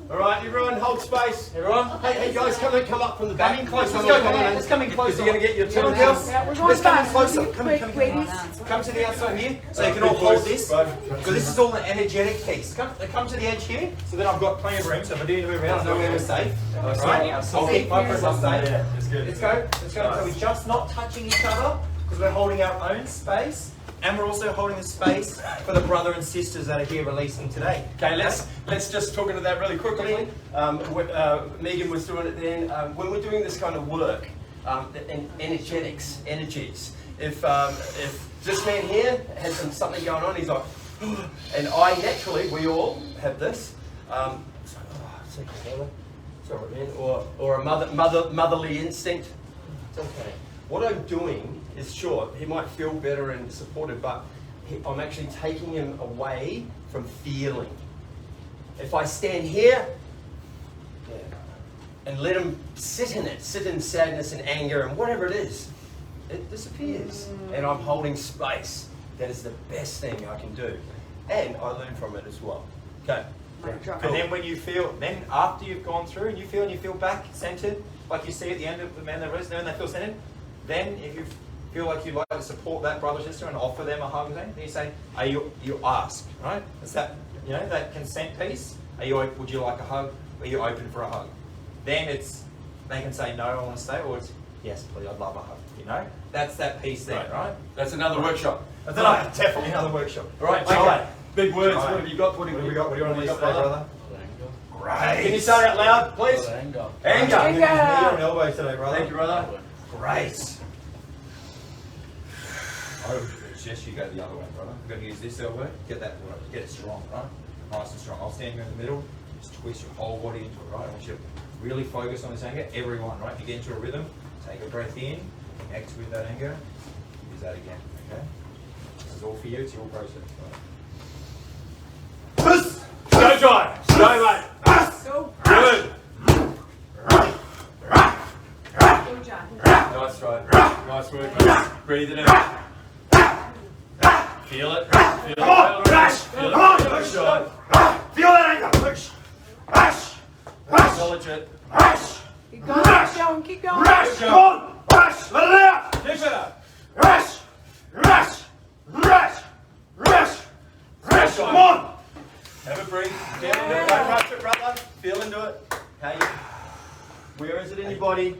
S2: All right, everyone, hold space. Everyone, hey guys, come up from the back.
S3: Come in close.
S2: Come
S3: Let's
S2: on,
S3: go.
S2: come on,
S3: Let's come in close.
S2: You're gonna get your
S3: Come on,
S2: turn.
S3: girls.
S1: Yeah, we're going
S3: Let's come in
S1: fast.
S3: closer.
S1: Quick,
S3: Come in,
S1: ladies.
S3: Come to the outside here, so you can all hold this. Because this is all an energetic piece. Come to the edge here, so then I've got plenty of room. So if I do need to move around, I know where we're safe. Right? I'll keep my presence safe.
S2: Yeah, it's good.
S3: Let's go. So we're just not touching each other because we're holding our own space, and we're also holding the space for the brother and sisters that are here releasing today.
S2: Okay, let's just talk into that really quickly. Meghan was doing it then. When we're doing this kind of work, energies. If this man here has something going on, he's like, and I naturally, we all have this. Sorry, man. Or a motherly instinct. It's okay. What I'm doing is, sure, he might feel better and supported, but I'm actually taking him away from feeling. If I stand here and let him sit in it, sit in sadness and anger and whatever it is, it disappears. And I'm holding space. That is the best thing I can do. And I learn from it as well. Okay.
S3: And then when you feel, then after you've gone through and you feel back centered, like you see at the end of the man that rest, then they feel centered. Then if you feel like you'd like to support that brother or sister and offer them a hug, then you say, you ask, right? It's that, that consent piece. Would you like a hug? Are you open for a hug? Then they can say, no, I want to stay, or it's, yes, please, I'd love a hug. That's that piece there, right?
S2: That's another workshop.
S3: That's definitely another workshop.
S2: All right,
S3: Okay.
S2: Jai. Big words.
S3: Right.
S2: What have you got? What do you got?
S3: What do you want to
S2: got,
S3: say, brother? Great.
S2: Can you say it out loud, please?
S5: Anger.
S2: Anger.
S1: Anger.
S3: Knee on elbow today, brother.
S2: Thank you, brother.
S3: Great. I would suggest you go the other way, brother. We're going to use this elbow. Get it strong, right? Nice and strong. I'll stand here in the middle. Just twist your whole body into it, right? I want you to really focus on this anger. Everyone, right? You get into a rhythm. Take a breath in. Connect with that anger. Use that again, okay? This is all for you. It's your process, right?
S2: Go, Jai. Go, mate.
S1: Go.
S2: Good.
S1: Go, John.
S2: Nice try. Nice work. Breathe it in. Feel it. Feel it.
S3: Come on, Rash.
S2: Feel it.
S3: Come on,
S2: Feel it,
S3: push.
S2: Jai.
S3: Feel that anger. Push. Rash. Rash.
S2: Acknowledge it.
S3: Rash.
S1: Keep going, keep going, keep going.
S3: Rash. Come on. Rash. Let it out.
S2: Push it up.
S3: Rash. Rash. Rash. Rash. Rash. Come on.
S2: Have a breathe. Feel into it. Don't rush it, brother. Feel into it. Where is it in your body?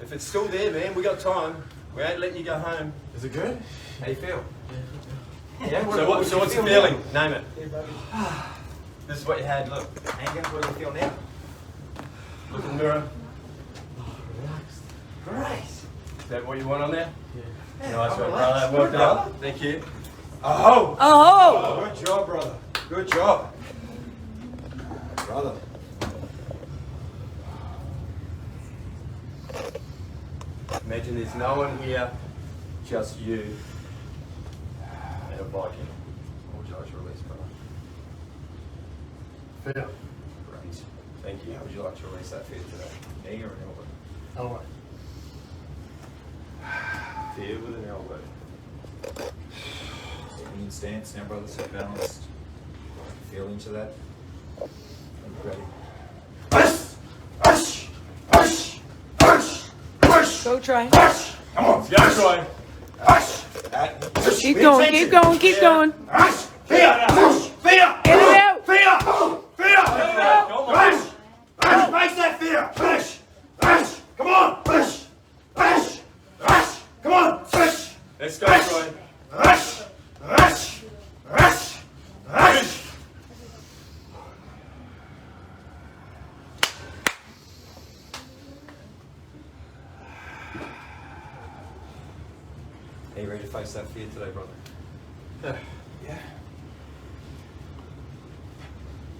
S2: If it's still there, man, we got time. We ain't letting you go home.
S3: Is it good? How you feel? Yeah.
S2: So what's the feeling? Name it. This is what you had. Look.
S3: Anger. What do you feel now?
S2: Look in the mirror.
S3: Great.
S2: Is that what you want on there?
S3: Yeah.
S2: Nice
S3: I'm
S2: one,
S3: relaxed.
S2: brother. Well
S3: Good,
S2: done.
S3: brother.
S2: Thank you.
S3: Oh.
S1: Oh.
S3: Good job, brother. Good job. Brother.
S2: Imagine there's no one here, just you and a Viking.
S3: What would you like to release, brother?
S5: Fear.
S3: Great.
S2: Thank you.
S3: How would you like to release that fear today? Knee or an elbow?
S5: Elbow.
S2: Fear with an elbow.
S3: Staying in stance now, brother, so balanced. Feel into that. And ready.
S1: Go, try.
S3: Come on,
S2: Go, Troy.
S1: Keep going, keep going, keep going.
S3: Fear! Fear!
S1: Get it out.
S3: Fear! Fear!
S2: Come on.
S3: Face that fear! Push! Push! Come on! Push! Push! Push! Come on! Push!
S2: Let's go, Troy.
S3: Rush! Rush! Rush! Rush! Are you ready to face that fear today, brother? Yeah.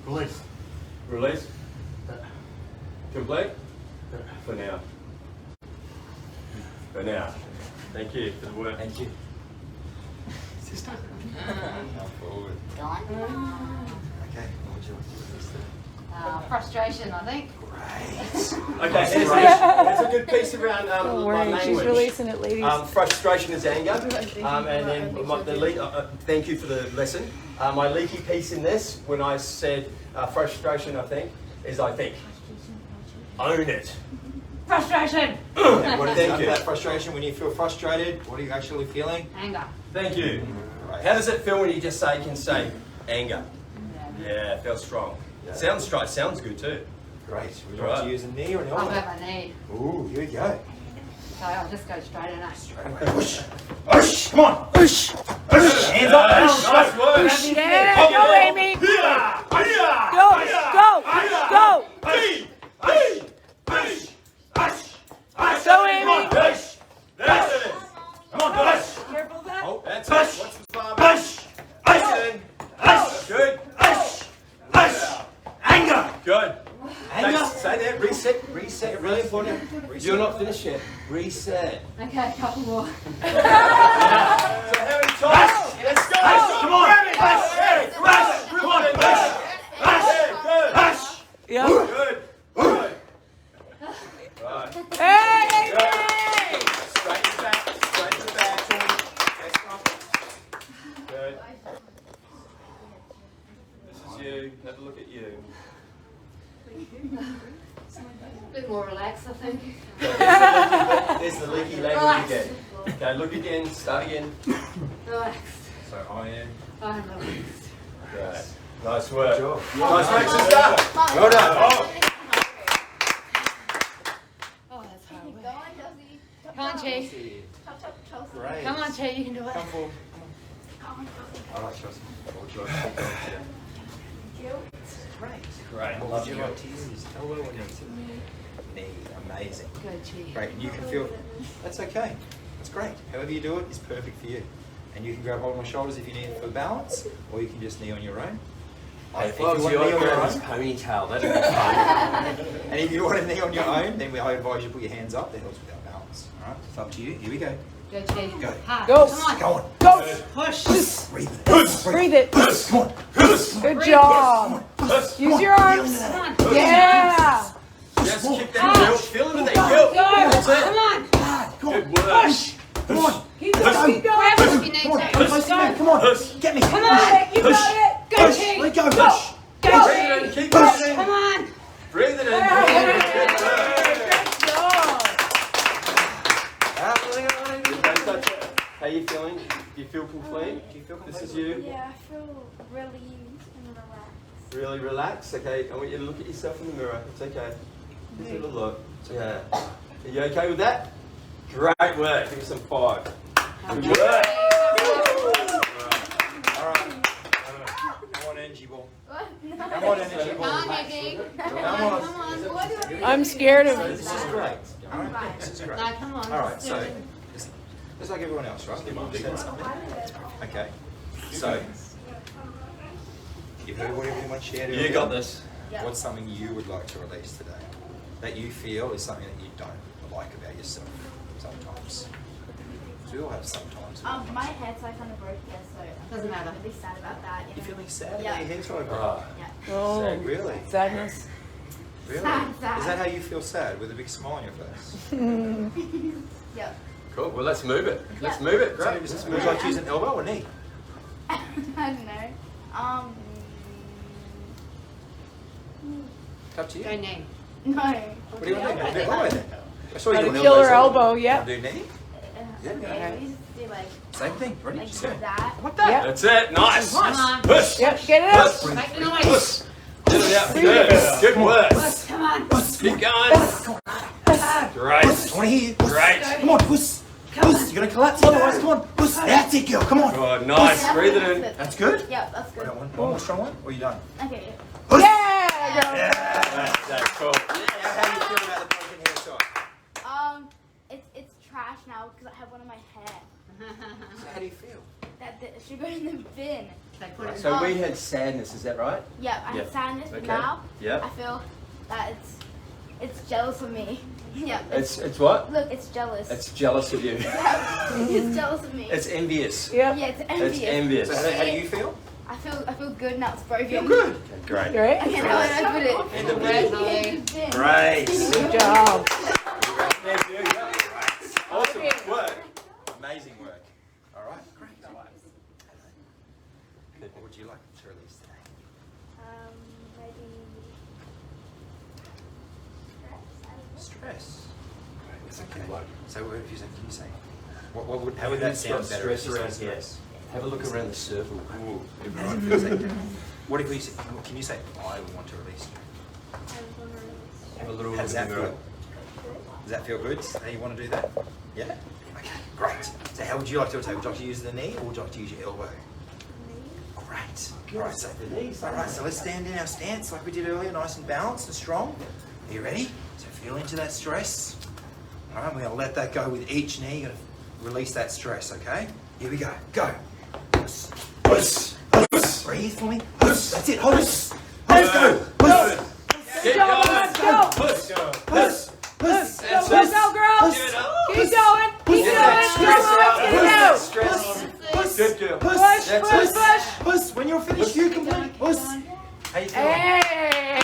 S5: Release.
S2: Release. Complete? For now. For now. Thank you for the work.
S3: Thank you. Sister. Come forward. Okay.
S8: Frustration, I think.
S2: Okay, there's a good piece around
S1: Don't
S2: my
S1: worry,
S2: language.
S1: she's releasing it, ladies.
S2: Frustration is anger, and then thank you for the lesson. My leaky piece in this, when I said frustration, I think, is I think. Own it.
S8: Frustration.
S3: And what is
S2: Thank you.
S3: that frustration? When you feel frustrated, what are you actually feeling?
S8: Anger.
S2: Thank you. How does it feel when you just can say anger? Yeah, it feels strong. Sounds strong. Sounds good too.
S3: Great. Would you like to use a knee or an
S8: I'll
S3: elbow?
S8: go my knee.
S3: Ooh, here we go.
S8: So I'll just go straight in.
S3: Straight away. Push. Push. Come on. Push. Push. Hands up.
S2: Nice work.
S1: Yeah, go, Amy. Go. Go, Amy.
S2: That's it.
S3: Come on, push.
S1: Careful of that.
S2: Oh, that's
S3: Push.
S2: it. Watch the farm.
S3: Push.
S2: Push. Good.
S3: Anger.
S2: Good.
S3: Anger.
S2: Say that. Reset. Really important. You're not finished yet. Reset.
S8: Okay, a couple more.
S2: So how many times? Let's go.
S3: Come on. Push. Come on.
S2: Push.
S1: Yeah.
S2: Good. Good. Right.
S1: Hey,
S2: Good.
S1: Amy.
S2: Straighten back. Good. This is you. Have a look at you.
S8: A bit more relaxed, I think.
S2: There's the leaky language again. Okay, look again. Start again.
S8: Relaxed.
S3: So I am.
S8: I'm relaxed.
S2: Right. Nice work.
S3: Sure.
S2: Nice work, sister. Well done. Oh.
S8: Oh, that's hard
S7: Go
S8: work.
S7: on, Chelsea.
S8: Come on, Chi.
S7: Chelsea.
S3: Great.
S8: Come on, Chi, you can do it.
S3: Come forward.
S7: Come on, Chelsea.
S3: All right, Chelsea. What would you like to do? Great.
S2: Great.
S3: What would you like to use? Elbow or knee? Knee. Amazing.
S8: Good, Chi.
S3: Great. And you can feel. That's okay. That's great. However you do it is perfect for you. And you can grab hold of my shoulders if you need it for balance, or you can just knee on your own. If you want to knee on your own,
S2: ponytail, that'd be fun.
S3: and if you want to knee on your own, then I advise you put your hands up. That helps with our balance. All right. It's up to you. Here we go.
S8: Go, Chi.
S3: Go.
S8: Hard.
S1: Go.
S8: Come on.
S3: Go on.
S1: Go.
S8: Push.
S3: Breathe it.
S1: Breathe it.
S3: Come on.
S1: Good job. Use your arms.
S8: Come on.
S1: Yeah.
S2: Just kick that guilt. Feel into that guilt.
S8: Go.
S2: That's it.
S8: Come on.
S2: Good work.
S3: Come on.
S1: Keep going.
S8: Grab it if you need
S3: Come on.
S8: to.
S3: Come on. Get me.
S8: Come on.
S1: You got it.
S8: Go, Chi.
S3: Let go. Push.
S8: Go,
S2: Breathe it
S8: Chi.
S2: in. Keep breathing.
S8: Come on.
S2: Breathe it in. Breathe it in. Good work.
S1: Great job.
S2: Don't touch it. How you feeling? Do you feel complete?
S3: Do you feel
S2: This is you.
S7: Yeah, I feel relieved and relaxed.
S2: Really relax. Okay, I want you to look at yourself in the mirror. It's okay. Just have a look. Yeah. Are you okay with that? Great work. Give me some 5. Good work.
S3: All right. Come on, energy ball.
S7: What? No.
S3: Come on, energy ball.
S8: Come on, Meghan.
S3: Come on.
S8: Come on.
S7: What do I
S1: I'm scared of
S3: This is great. All right. This is great.
S8: No, come on.
S3: All right. So, just like everyone else, right? Okay. So, you've heard what everyone shared earlier.
S2: You got this.
S3: What's something you would like to release today that you feel is something that you don't like about yourself sometimes? We all have sometimes.
S7: My head's like kind of broke here, so
S8: Doesn't matter.
S7: I'm really sad about that.
S3: You're feeling sad
S7: Yeah.
S3: about your head's broken?
S7: Yeah.
S1: Oh,
S3: Really?
S1: sadness.
S3: Really?
S7: Sad.
S3: Is that how you feel sad, with a big smile on your face?
S7: Yep.
S2: Cool. Well, let's move it. Let's
S7: Yeah.
S2: move it.
S3: So,
S2: Great.
S3: would you like to use an elbow or knee?
S7: I don't know.
S3: It's up to you.
S8: Go knee.
S7: No.
S3: What do you want to do? Do elbow then. I saw you
S1: Got
S3: doing
S1: a killer
S3: elbows.
S1: elbow, yeah.
S3: Do knee? Yeah.
S7: Okay, we just do like
S3: Same thing. Ready?
S7: like
S3: Set.
S7: that.
S3: What
S1: Yep.
S2: That's it. Nice.
S8: Come on.
S2: Push.
S1: Yep, get it up.
S2: Push.
S8: Make the noise.
S2: Get it out. Good. Good work.
S8: Come on.
S2: Keep going. Great.
S3: I want to hear you.
S2: Great.
S3: Come on, puss. Puss. You're going to collapse otherwise. Come on. Puss. That's it, girl. Come on.
S2: Good. Nice. Breathe it in.
S3: That's good?
S7: Yeah, that's
S3: I
S7: good.
S3: got one more strong one. Or are you done?
S7: Okay.
S3: Puss.
S1: Yeah, girl.
S2: That's cool.
S3: How do you feel about the broken hair side?
S7: It's trash now because I have one in my hair.
S3: So how do you feel?
S7: That it should go in the bin.
S8: They put it
S2: So we had sadness. Is that right?
S7: Yeah, I
S2: Yeah.
S7: have sadness, but
S2: Okay.
S7: now
S2: Yeah.
S7: I feel that it's jealous of me. Yeah.
S2: It's what?
S7: Look, it's jealous.
S2: It's jealous of you.
S7: It's jealous of me.
S2: It's envious.
S1: Yep.
S7: Yeah, it's envious.
S2: It's envious.
S3: So how do you feel?
S7: I feel good now. It's broken.
S3: Feel good. Great.
S1: Great.
S7: I can't know where to put it.
S3: In the bin. Great.
S1: Good job.
S2: Thank you. Yeah. Awesome work.
S3: Amazing work. All right. Great. What would you like to release today?
S7: Maybe
S3: Stress. It's okay. So what if you say? Can you say? How would that sound better?
S2: Stress around here. Have a look around the circle.
S3: Ooh, right, feels like that. What if we say? Can you say? I want to release.
S2: Have a little
S3: How
S2: look
S3: does that
S2: in the
S3: feel?
S2: mirror.
S3: Does that feel good? How you want to do that? Yeah? Okay, great. So how would you like to do it? Would you like to use the knee or would you like to use your elbow? Great. Alright, so let's stand in our stance like we did earlier, nice and balanced and strong. Are you ready? So feel into that stress. Alright, we're going to let that go with each knee. You're going to release that stress, okay? Here we go. Go. Breathe for me. That's it. Let's go.
S1: Good job, let's go.
S2: Push.
S1: Go, girls. Keep going. Keep going. Let's get it out.
S2: Good girl.
S1: Push.
S3: When you're finished, you complete. Push. How you feeling?
S1: Hey.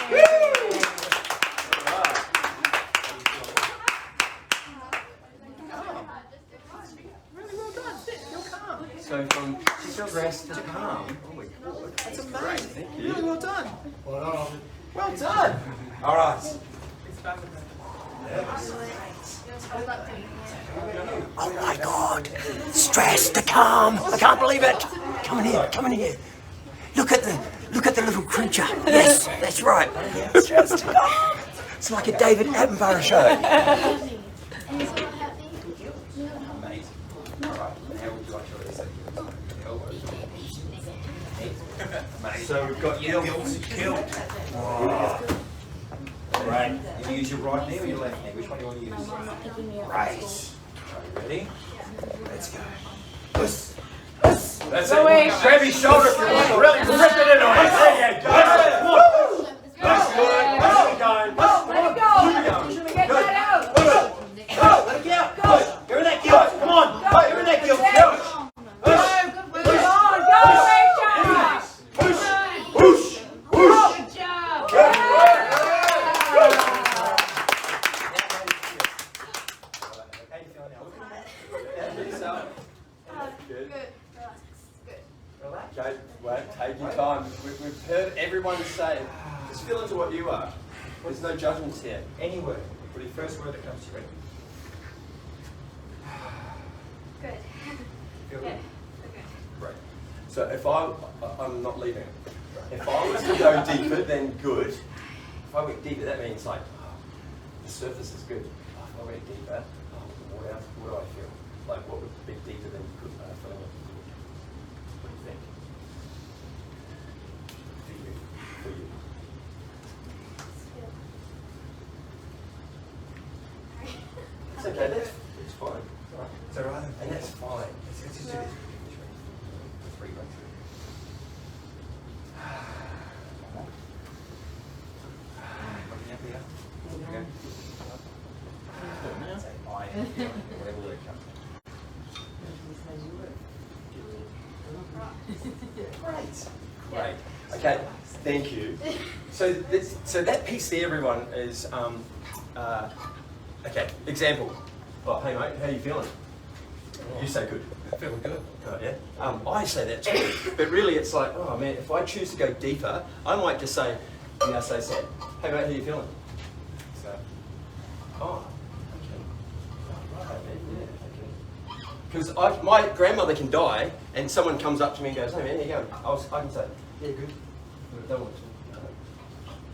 S3: Really well done. You're calm.
S2: So from stress to calm. Oh my god.
S3: That's amazing.
S2: Thank you.
S3: Really well done.
S5: Well,
S3: Well done. All right.
S11: Oh my God! Stress to calm. I can't believe it. Come in here. Look at the little creature. Yes, that's right. Stress to calm. It's like a David Attenborough show.
S3: Amazing. All right. How would you like to release that? Amazing.
S2: So we've got
S3: Kill. Right. You use your right knee or your left knee? Which one do you want to use? Right. Ready? Let's go. Push.
S2: That's
S1: Go
S2: it.
S1: away.
S2: Grab his shoulder if you want to really rip it into it. There you go. That's good. Keep going.
S1: Let it go. Get that out.
S3: Let it go. Give her that guilt. Come on. Give her that guilt.
S1: Go, Rachel.
S3: Push.
S1: Good job.
S2: Okay, wait, take your time. We've heard everyone say, just feel into what you are. There's no judgments here.
S3: Any word. For the first word that comes to you. Ready?
S10: Good.
S3: Feel
S10: Yeah.
S3: good?
S10: Okay.
S2: Great. So if I'm not leaving. If I was to go deeper, then good. If I went deeper, that means like, the surface is good. If I went deeper, what else? What do I feel? Like what would be deeper than good feeling? What do you think? For you. It's okay, that's fine. Right.
S3: So rather than
S2: And that's fine.
S3: let's just do this. Three breaths. Looking up here. Okay. Say I am feeling, whatever word comes.
S2: Great. Okay, thank you. So that piece there, everyone, is okay. Example. Oh, hey mate, how you feeling? You say good.
S4: Feeling good.
S2: Yeah. I say that too, but really it's like, oh man, if I choose to go deeper, I might just say, yeah, say sad. Hey mate, how you feeling? So, oh, okay. Right, yeah, okay. Because my grandmother can die, and someone comes up to me and goes, hey man, how you going? I can say, yeah, good. Don't want to,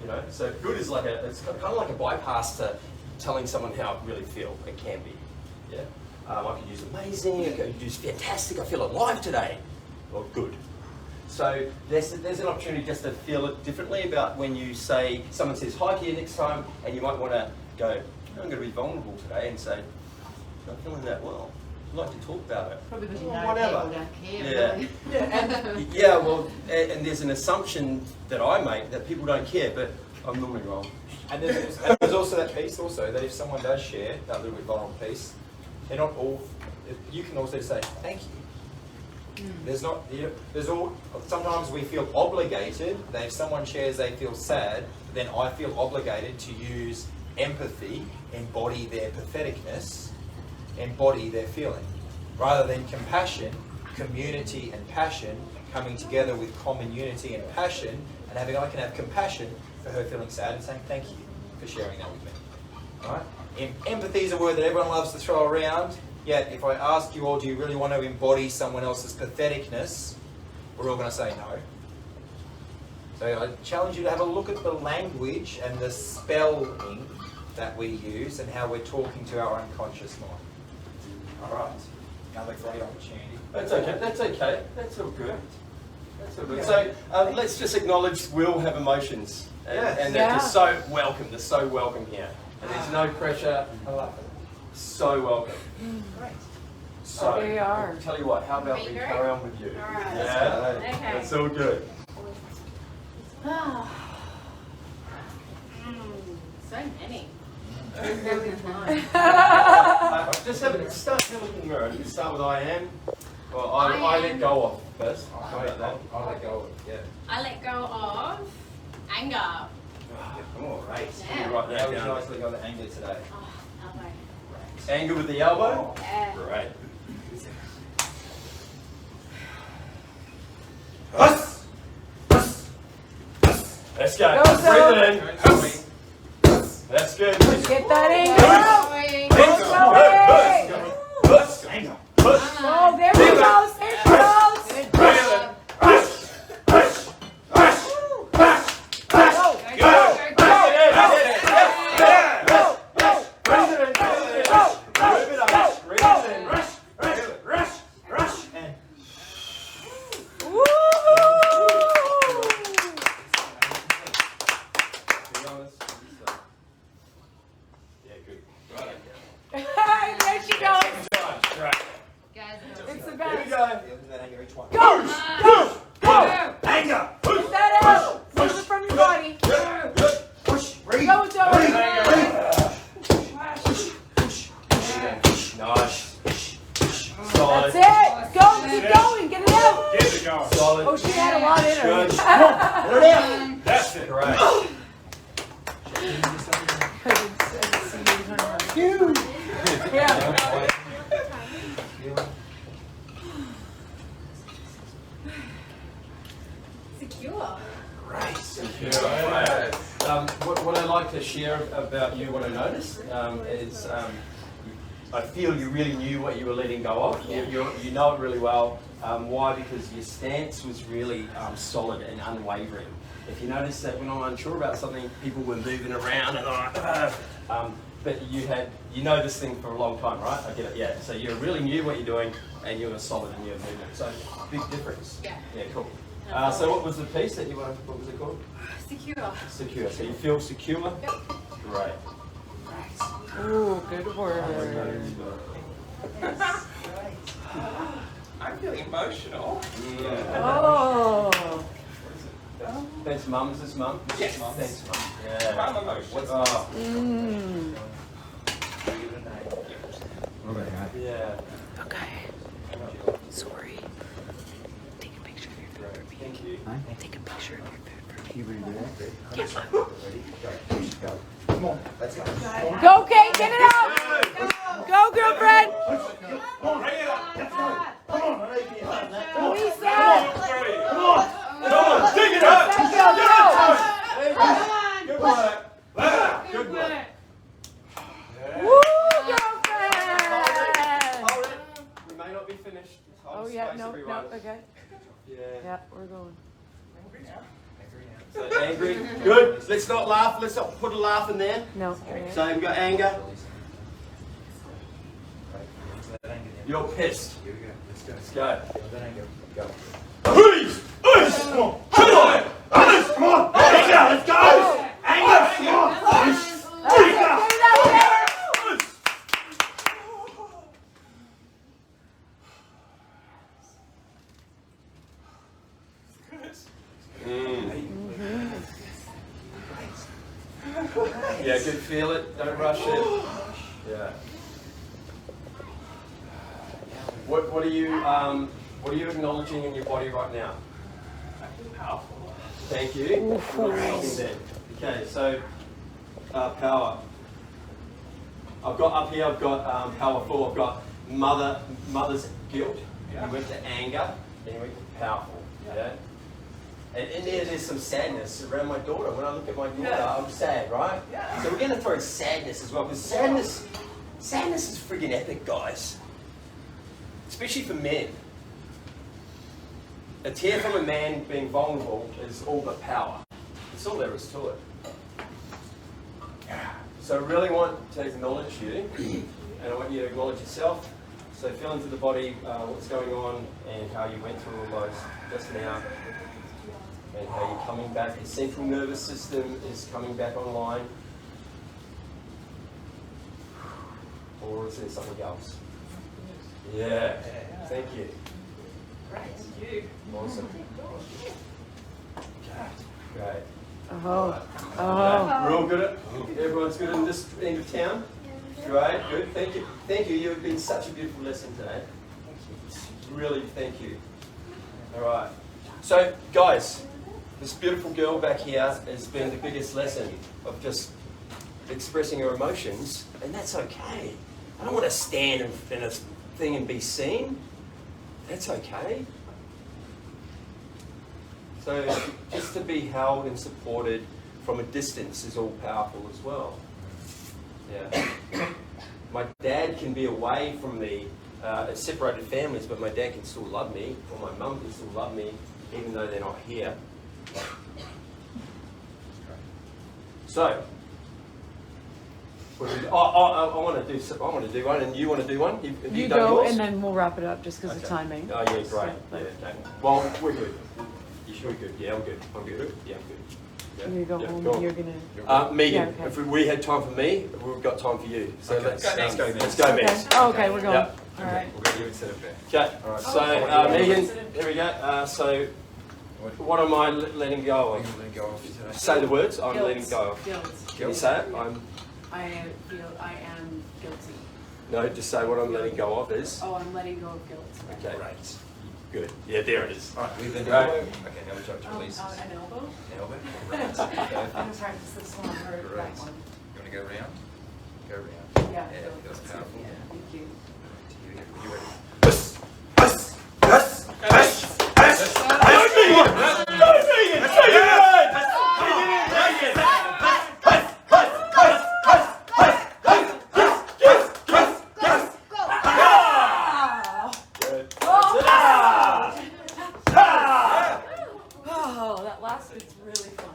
S2: you know. So good is like it's kind of like a bypass to telling someone how I really feel. It can be, yeah. I could use amazing, I could use fantastic, I feel alive today, or good. So there's an opportunity just to feel it differently about when you say, someone says hi to you next time, and you might want to go, I'm going to be vulnerable today and say, I'm not feeling that well. I'd like to talk about it.
S8: Probably because you
S2: Or
S8: know
S2: whatever.
S8: people don't care.
S2: Yeah.
S8: Really.
S2: Yeah, well, and there's an assumption that I make that people don't care, but I'm normally wrong.
S3: And there's also that piece also that if someone does share that little bit vulnerable piece, they're not all. You can also say thank you. There's not, there's all, sometimes we feel obligated, that if someone shares they feel sad, then I feel obligated to use empathy, embody their patheticness, embody their feeling. Rather than compassion, community and passion coming together with common unity and passion, and having, I can have compassion for her feeling sad and saying thank you for sharing that with me. Alright? Empathy is a word that everyone loves to throw around, yet if I ask you all, do you really want to embody someone else's patheticness, we're all going to say no. So I challenge you to have a look at the language and the spelling that we use and how we're talking to our unconscious mind. Alright, another great opportunity.
S2: That's okay, that's okay, that's all good. That's all good. So let's just acknowledge we all have emotions. And they're just so welcome, they're so welcome here. And there's no pressure.
S3: I love it.
S2: So welcome.
S3: Great.
S2: So,
S1: They are.
S2: I'll tell you what, how about we carry on with you?
S10: All right.
S2: Yeah,
S10: Okay.
S2: that's all good.
S10: So many.
S2: Just have it, start to look in the mirror. You start with I am. Well, I let go of first. How about that?
S3: I'll let go of it, yeah.
S10: I let go of anger.
S3: Oh, right.
S10: Yeah.
S2: Right
S3: How
S2: now,
S3: would you
S2: down.
S3: guys let go of the anger today?
S10: Oh, elbow.
S2: Anger with the elbow.
S10: Yeah.
S2: Right. Let's go.
S1: Go,
S2: Breathe it in. That's good.
S1: Get that anger out.
S2: Anger.
S1: Oh, there we go. There she goes. There she goes. It's the best. Go!
S2: Anger.
S1: Get that out. Move it from your body. Go, Joey.
S2: Nice. Solid.
S1: That's it. Go. Keep going. Get it out.
S4: Get it going.
S2: Solid.
S1: Oh, she had a lot in her.
S2: Good. That's it. Great.
S1: Yeah.
S10: Secure.
S2: Yeah. What I like to share about you, what I noticed, is I feel you really knew what you were letting go of. You know it really well. Why? Because your stance was really solid and unwavering. If you notice that when I'm unsure about something, people were moving around and but you know this thing for a long time, right? I get it, yeah. So you really knew what you're doing and you were solid in your movement. So big difference.
S10: Yeah.
S2: Yeah, cool. So what was the piece that you wanted, what was it called?
S10: Secure.
S2: Secure. So you feel secure?
S10: Yep.
S2: Great.
S1: Ooh, good word.
S6: I'm feeling emotional.
S1: Oh.
S2: Thanks, Mum. Is this Mum?
S6: Yes.
S2: Thanks, Mum. Yeah.
S6: I'm emotional.
S2: Yeah.
S12: Okay. Sorry. Take a picture of your food for me.
S2: Thank you.
S12: Take a picture of your food for me.
S11: You ready to do that?
S12: Yes.
S3: Ready? Go. Come on, let's go.
S1: Go, Kate. Get it out. Go, girlfriend. Lisa.
S2: Come on, dig it up!
S1: Go,
S2: Good work. Good work.
S1: Woo, girlfriend.
S2: Hold it. We may not be finished.
S1: Oh, yeah. No, okay.
S2: Yeah.
S1: Yeah, we're going.
S2: So angry. Good. Let's not laugh. Let's not put a laugh in there.
S1: No.
S2: So we've got anger. You're pissed.
S3: Here we go. Let's go.
S2: Let's go.
S3: That anger. Go.
S2: Please! Come on! Come on! Come on! Anger! Let's go! Anger! Come on! Anger! Yeah, good. Feel it. Don't rush it. Yeah. What are you What are you acknowledging in your body right now? Powerful. Thank you. Okay, so power. I've got up here, I've got powerful, I've got mother's guilt. You went to anger, then you went to powerful. Yeah? And in there's some sadness around my daughter. When I look at my daughter, I'm sad, right? Yeah. So we're going to throw sadness as well, because sadness is friggin' epic, guys. Especially for men. A tear from a man being vulnerable is all but power. That's all there is to it. So I really want to acknowledge you, and I want you to acknowledge yourself. So feel into the body, what's going on, and how you went through all those just now, and how you're coming back. Your central nervous system is coming back online. Or is there something else? Yeah, thank you.
S1: Thank you.
S2: Awesome. Great.
S12: Oh.
S2: Real good at, everyone's good in this end of town? Great, good, thank you. Thank you, you've been such a beautiful lesson today. Really, thank you. All right. So, guys, this beautiful girl back here has been the biggest lesson of just expressing her emotions, and that's okay. I don't want to stand in a thing and be seen. That's okay. So just to be held and supported from a distance is all powerful as well. Yeah. My dad can be away from me, separated families, but my dad can still love me, or my mum can still love me, even though they're not here. So, what do we do? I want to do one, and you want to do one? Have
S12: You
S2: done
S12: go,
S2: yours?
S12: and then we'll wrap it up just because of timing.
S2: Oh yeah, great.
S12: So,
S2: Yeah, okay. Well, we're good. We're good. Yeah, I'm good. I'm good. Yeah, I'm good. Yeah.
S12: You go
S2: Yeah,
S12: home,
S2: go on.
S12: you're gonna...
S2: Megan,
S12: Yeah, okay.
S2: if we had time for me, we've got time for you. So
S3: Okay.
S2: let's
S3: Go next,
S2: go.
S3: go
S2: Let's go,
S12: Okay.
S2: Megan.
S12: Oh, okay, we're going.
S2: Yeah.
S12: All right.
S3: We'll go you instead of there.
S2: Okay.
S3: All right.
S2: So Megan, here we go. So what am I letting go
S3: I'm
S2: of?
S3: going to go off today.
S2: Say the words. I'm
S1: Guilt.
S2: letting go of.
S1: Guilt.
S2: Can you say it?
S1: I feel I am guilty.
S2: No, just say what I'm letting go of is.
S1: Oh, I'm letting go of guilt.
S2: Okay. Right. Good. Yeah, there it is.
S3: All right, we've been
S2: Right.
S3: Okay, now we jump to releases.
S1: An elbow?
S3: Elbow. Right.
S1: I'm
S3: Okay.
S1: gonna practice this one or that
S3: Right.
S1: one.
S3: You want to go round? Go round.
S1: Yeah,
S3: Yeah,
S1: guilt.
S3: that's powerful.
S1: Yeah, thank you.
S3: You ready?
S1: Oh, that last bit's really fun.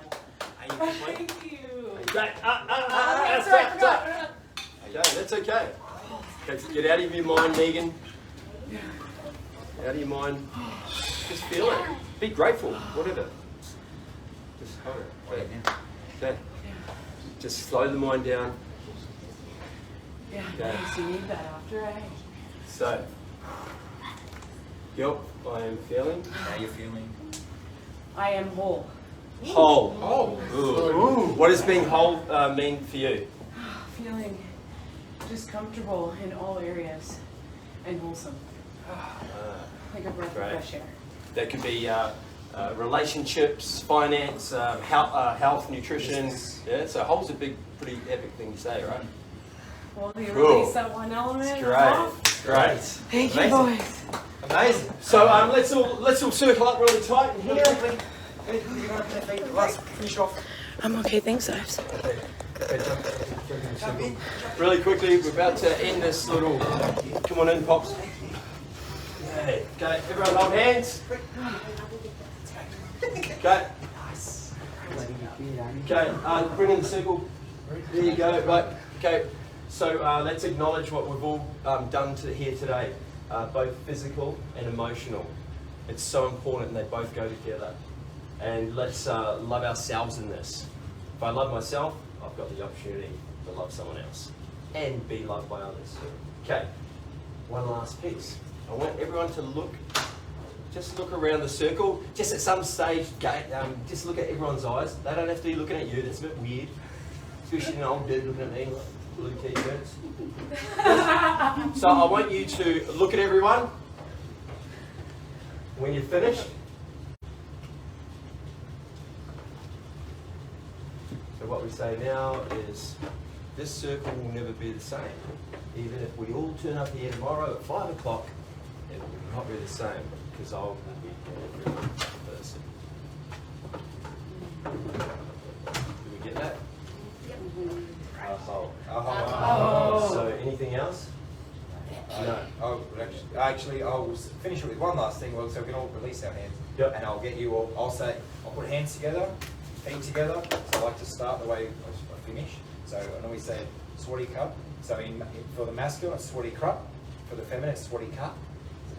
S1: Thank you.
S2: Okay,
S1: That's right, I forgot.
S2: okay, that's okay. Okay, get out of your mind, Megan. Out of your mind. Just feel it. Be grateful, whatever. Just hold it. Okay. Just slow the mind down.
S1: Yeah,
S2: Okay.
S1: nice. You need that after, eh?
S2: So, guilt, I am feeling.
S3: How you feeling?
S1: I am whole.
S2: Whole.
S3: Oh.
S2: Ooh. What does being whole mean for you?
S1: Feeling just comfortable in all areas and wholesome. Like a breath
S2: Great.
S1: of fresh air.
S2: That could be relationships, finance, health, nutrition. Yeah, so whole's a big, pretty epic thing to say, right?
S1: Well, you
S2: Cool.
S1: release that one element.
S2: Great, great.
S12: Thank you, boys.
S3: Amazing.
S2: So let's all circle up really tight in here.
S3: Last finish off.
S12: I'm okay, thanks, Ives.
S2: Really quickly, we're about to end this little. Come on in, Pops. Okay, everyone hold hands. Okay. Okay, bring in the circle. There you go. Right. Okay. So let's acknowledge what we've all done here today, both physical and emotional. It's so important, and they both go together. And let's love ourselves in this. If I love myself, I've got the opportunity to love someone else and be loved by others. Okay. One last piece. I want everyone to just look around the circle. Just at some stage, just look at everyone's eyes. They don't have to be looking at you. That's a bit weird. Especially an old dude looking at me, like blue t-shirts. So I want you to look at everyone when you're finished, so what we say now is this circle will never be the same. Even if we all turn up here tomorrow at 5 o'clock, it will not be the same because I'll be every person. Do we get that? So anything else?
S3: No. Actually, I'll finish it with one last thing, so we can all release our hands.
S2: Yep.
S3: And I'll get you all, I'll put hands together, feet together. So I like to start the way I finish. So I normally say sweaty cup. So for the masculine, it's sweaty cup. For the feminine, it's sweaty cup.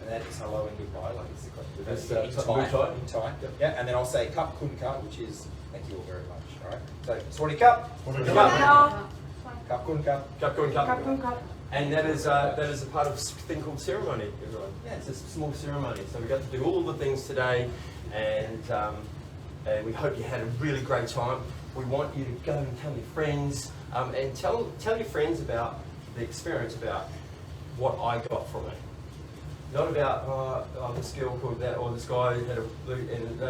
S3: And that is hello and goodbye, like it's the correct.
S2: Muay Thai.
S3: In Thai. Yeah, and then I'll say cup kun cup, which is thank you all very much. All right. So sweaty cup. Cup kun cup.
S2: Cup, cup, cup, cup. And that is a part of a thing called ceremony, everyone. Yeah, it's a small ceremony. So we got to do all the things today, and we hope you had a really great time. We want you to go and tell your friends, and tell your friends about the experience, about what I got from it. Not about this girl called that, or this guy had a blue, and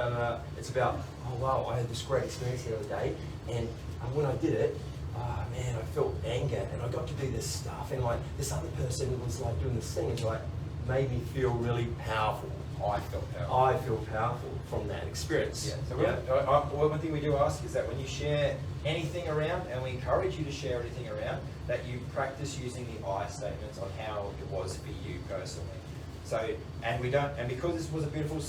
S2: it's about, oh wow, I had this great experience the other day, and when I did it, oh man, I felt anger, and I got to do this stuff, and like this other person was like doing this thing, and like made me feel really powerful.
S3: I felt powerful.
S2: I feel powerful from that experience.
S3: Yeah. So one thing we do ask is that when you share anything around, and we encourage you to share anything around, that you practice using the I statements on how it was for you personally. So, and because this was a beautiful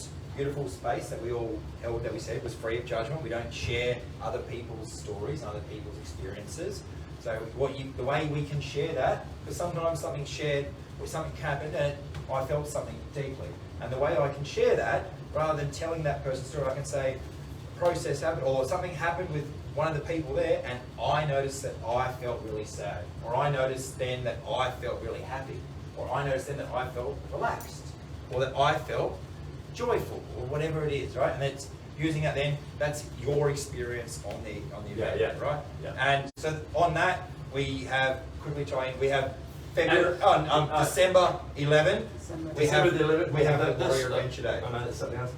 S3: space that we all held, that we said was free of judgment. We don't share other people's stories, other people's experiences. So the way we can share that, because sometimes something shared or something happened and I felt something deeply. And the way I can share that, rather than telling that person's story, I can say, a process happened, or something happened with one of the people there, and I noticed that I felt really sad, or I noticed then that I felt really happy, or I noticed then that I felt relaxed, or that I felt joyful, or whatever it is, right? And it's using that then, that's your experience on the event, right?
S2: Yeah.
S3: And so on that, we have, quickly try in, we have February, December 11. We have the Warrior Adventure Day.
S2: I know that's something else.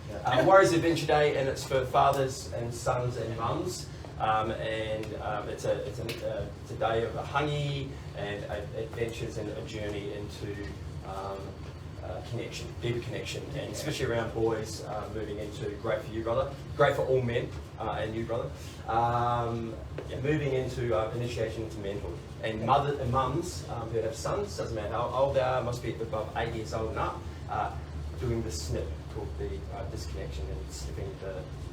S2: Warriors Adventure Day, and it's for fathers and sons and mums. It's a day of a hangi and adventures and a journey into connection, deeper connection, and especially around boys moving into great for you, brother. Great for all men and you, brother. Moving into initiation into manhood. And mums who have sons, doesn't matter how old they are, must be above 8 years old and up, doing the snip called the disconnection and snipping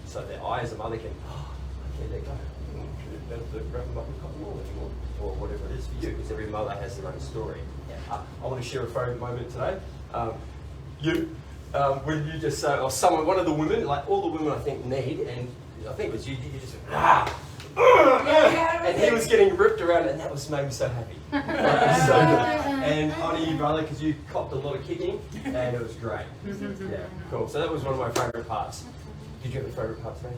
S2: so their eye as a mother can, okay, let go. You don't have to wrap them up in cotton wool anymore, or whatever it is for you, because every mother has their own story. I want to share a favorite moment today. When you just say, or someone, one of the women, like all the women I think need, and I think it was you just and he was getting ripped around, and that made me so happy. So good. And honor you, brother, because you copped a lot of kicking, and it was great. Yeah, cool. So that was one of my favourite parts. Did you have a favourite part today?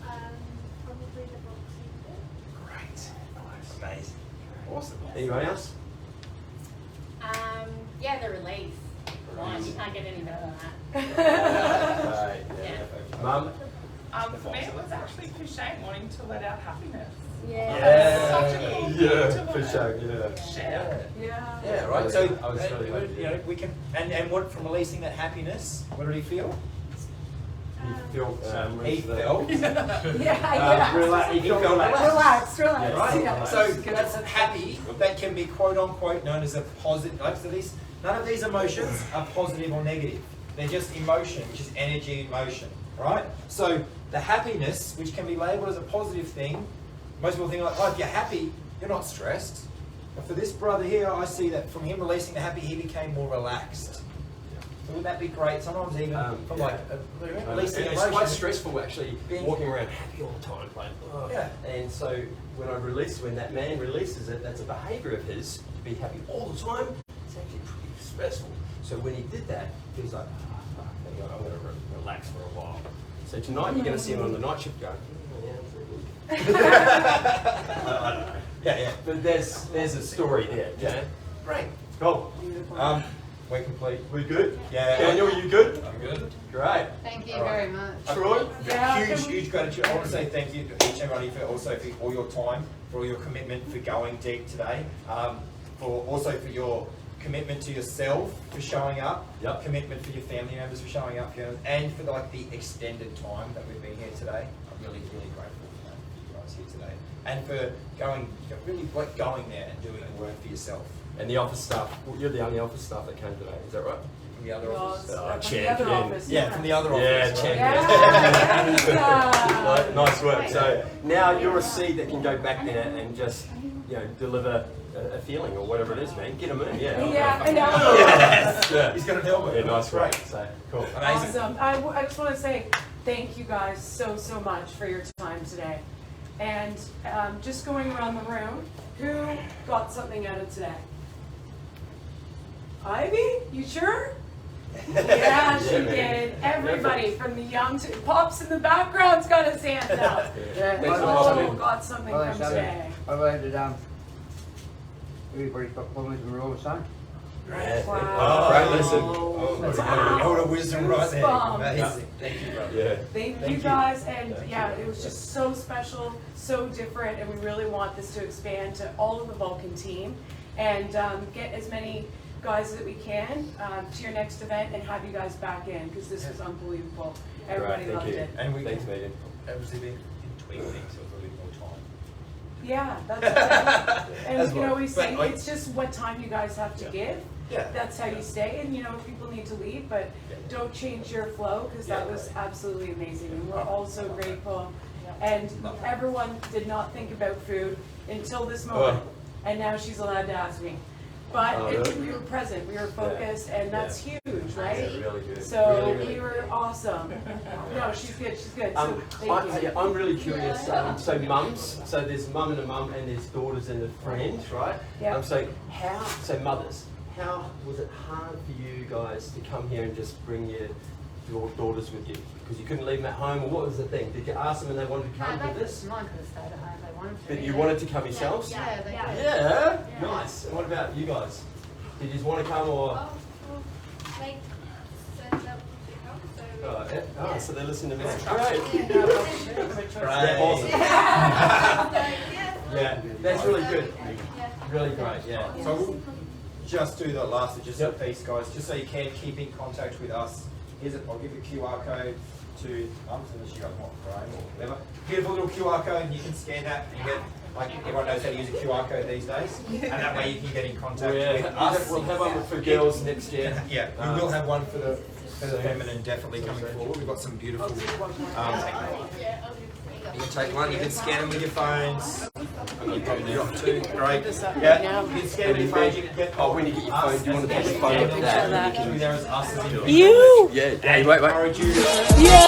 S10: Probably the boxing bit.
S2: Great. Nice. Amazing.
S3: Awesome.
S2: Anybody else?
S10: Yeah, the release. One, you can't get any better than that.
S2: Yeah. Mum?
S8: For me, it was actually Shane wanting to let out happiness.
S7: Yeah.
S8: Such a cool thing to
S2: for sure.
S8: share.
S3: Yeah, right. So
S2: I was really happy.
S3: you know, we can, and what from releasing that happiness, what did he feel?
S2: He felt.
S3: He felt.
S2: He felt
S7: Relax.
S3: Right?
S7: Yeah.
S3: So that's happy, that can be quote unquote known as a positive. Like, so none of these emotions are positive or negative. They're just emotion, which is energy in motion. Right? So the happiness, which can be labelled as a positive thing, most people think like, oh, if you're happy, you're not stressed. But for this brother here, I see that from him releasing the happy, he became more relaxed. So wouldn't that be great? Sometimes even from releasing
S2: it's
S3: emotion.
S2: quite stressful actually walking around happy all the time. Like, oh.
S3: Yeah.
S2: And so when that man releases it, that's a behaviour of his to be happy all the time. It's actually pretty stressful. So when he did that, he was like, I'm going to relax for a while. So tonight you're going to see him on the night shift going, I don't know.
S3: Yeah.
S2: But there's a story there. Yeah.
S3: Great.
S2: Cool.
S3: We're complete.
S2: We good?
S3: Yeah.
S2: Daniel, you good?
S4: I'm good.
S2: Great.
S8: Thank you very much.
S2: Troy?
S1: Yeah,
S3: Huge gratitude. I want to say thank you to each and everybody for also for all your time, for all your commitment, for going deep today, for your commitment to yourself for showing up, commitment for your family members for showing up, and for like the extended time that we've been here today. I'm really grateful for that, for you guys here today, and for going there and doing the work for yourself.
S2: And the office staff. Well, you're the only office staff that came today. Is that right?
S3: From the other office.
S1: From the other office.
S3: Yeah, from the other office.
S2: Yeah,
S3: right?
S2: champion. Nice work. So now you're a seed that can go back there and just, deliver a feeling or whatever it is, man. Get a moon,
S1: Yeah, and
S2: yeah.
S3: He's got an elbow.
S2: Yeah, nice work. So cool.
S3: Amazing.
S1: Awesome. I just want to say thank you guys so much for your time today. And just going around the room, who got something out of today? Ivy, you sure? Yeah, she did. Everybody from the young to Pops in the background's got his hand out. Oh, got something from today.
S6: I landed everybody's got plumbers and we're all the same.
S1: Wow.
S2: Great lesson.
S3: What a wisdom right there.
S1: Goosebumps.
S3: Amazing. Thank you, brother.
S2: Yeah.
S1: Thank you guys, and it was just so special, so different, and we really want this to expand to all of the Vulcan team, and get as many guys that we can to your next event, and have you guys back in, because this was unbelievable. Everybody loved it.
S3: And
S2: Thanks, Megan.
S3: Obviously been in between things, so a little bit more time.
S1: Yeah, that's it. And we say
S3: But
S1: it's just what time you guys have to give.
S3: Yeah.
S1: That's how you stay, and people need to leave, but don't change your flow, because that was absolutely amazing, and we're all so grateful. And everyone did not think about food until this moment, and now she's allowed to ask me. But we were present, we were focused, and that's huge, right?
S2: Yeah, really good.
S1: So
S2: really
S1: we were awesome. No, she's good. So thank you.
S2: I'm really curious. So mums, so there's mum and a mum, and there's daughters and a friend, right?
S1: Yeah.
S2: So mothers, how was it hard for you guys to come here and just bring your daughters with you? Because you couldn't leave them at home, or what was the thing? Did you ask them and they wanted to come to this?
S8: Mine could have stayed at home if they wanted to.
S2: But you wanted to come yourselves?
S8: Yeah.
S2: Nice. And what about you guys? Did you just want to come, or?
S10: They said that we should come, so.
S2: So they listen to me. Great.
S3: Right.
S2: Awesome.
S10: Yeah.
S2: That's really good. Really great. Yeah.
S3: So we'll just do the last logistical piece, guys, just so you can keep in contact with us. I'll give you a QR code to unless you guys want Chrome or whatever. Beautiful little QR code, and you can scan that and get, like, everyone knows how to use a QR code these days, and that way you can get in contact with us.
S2: We'll have one for girls next year.
S3: Yeah, we will have one for the feminine definitely coming forward. We've got some beautiful. You can take one. You can scan them with your phones. You probably do it too. Great. Yeah. You can scan it with your phone. You can get.
S2: Oh, when you get your phone, do you want to take your phone with that?
S3: There is us as
S2: You! Yeah. Hey, wait.
S3: encourage you.
S2: Yeah.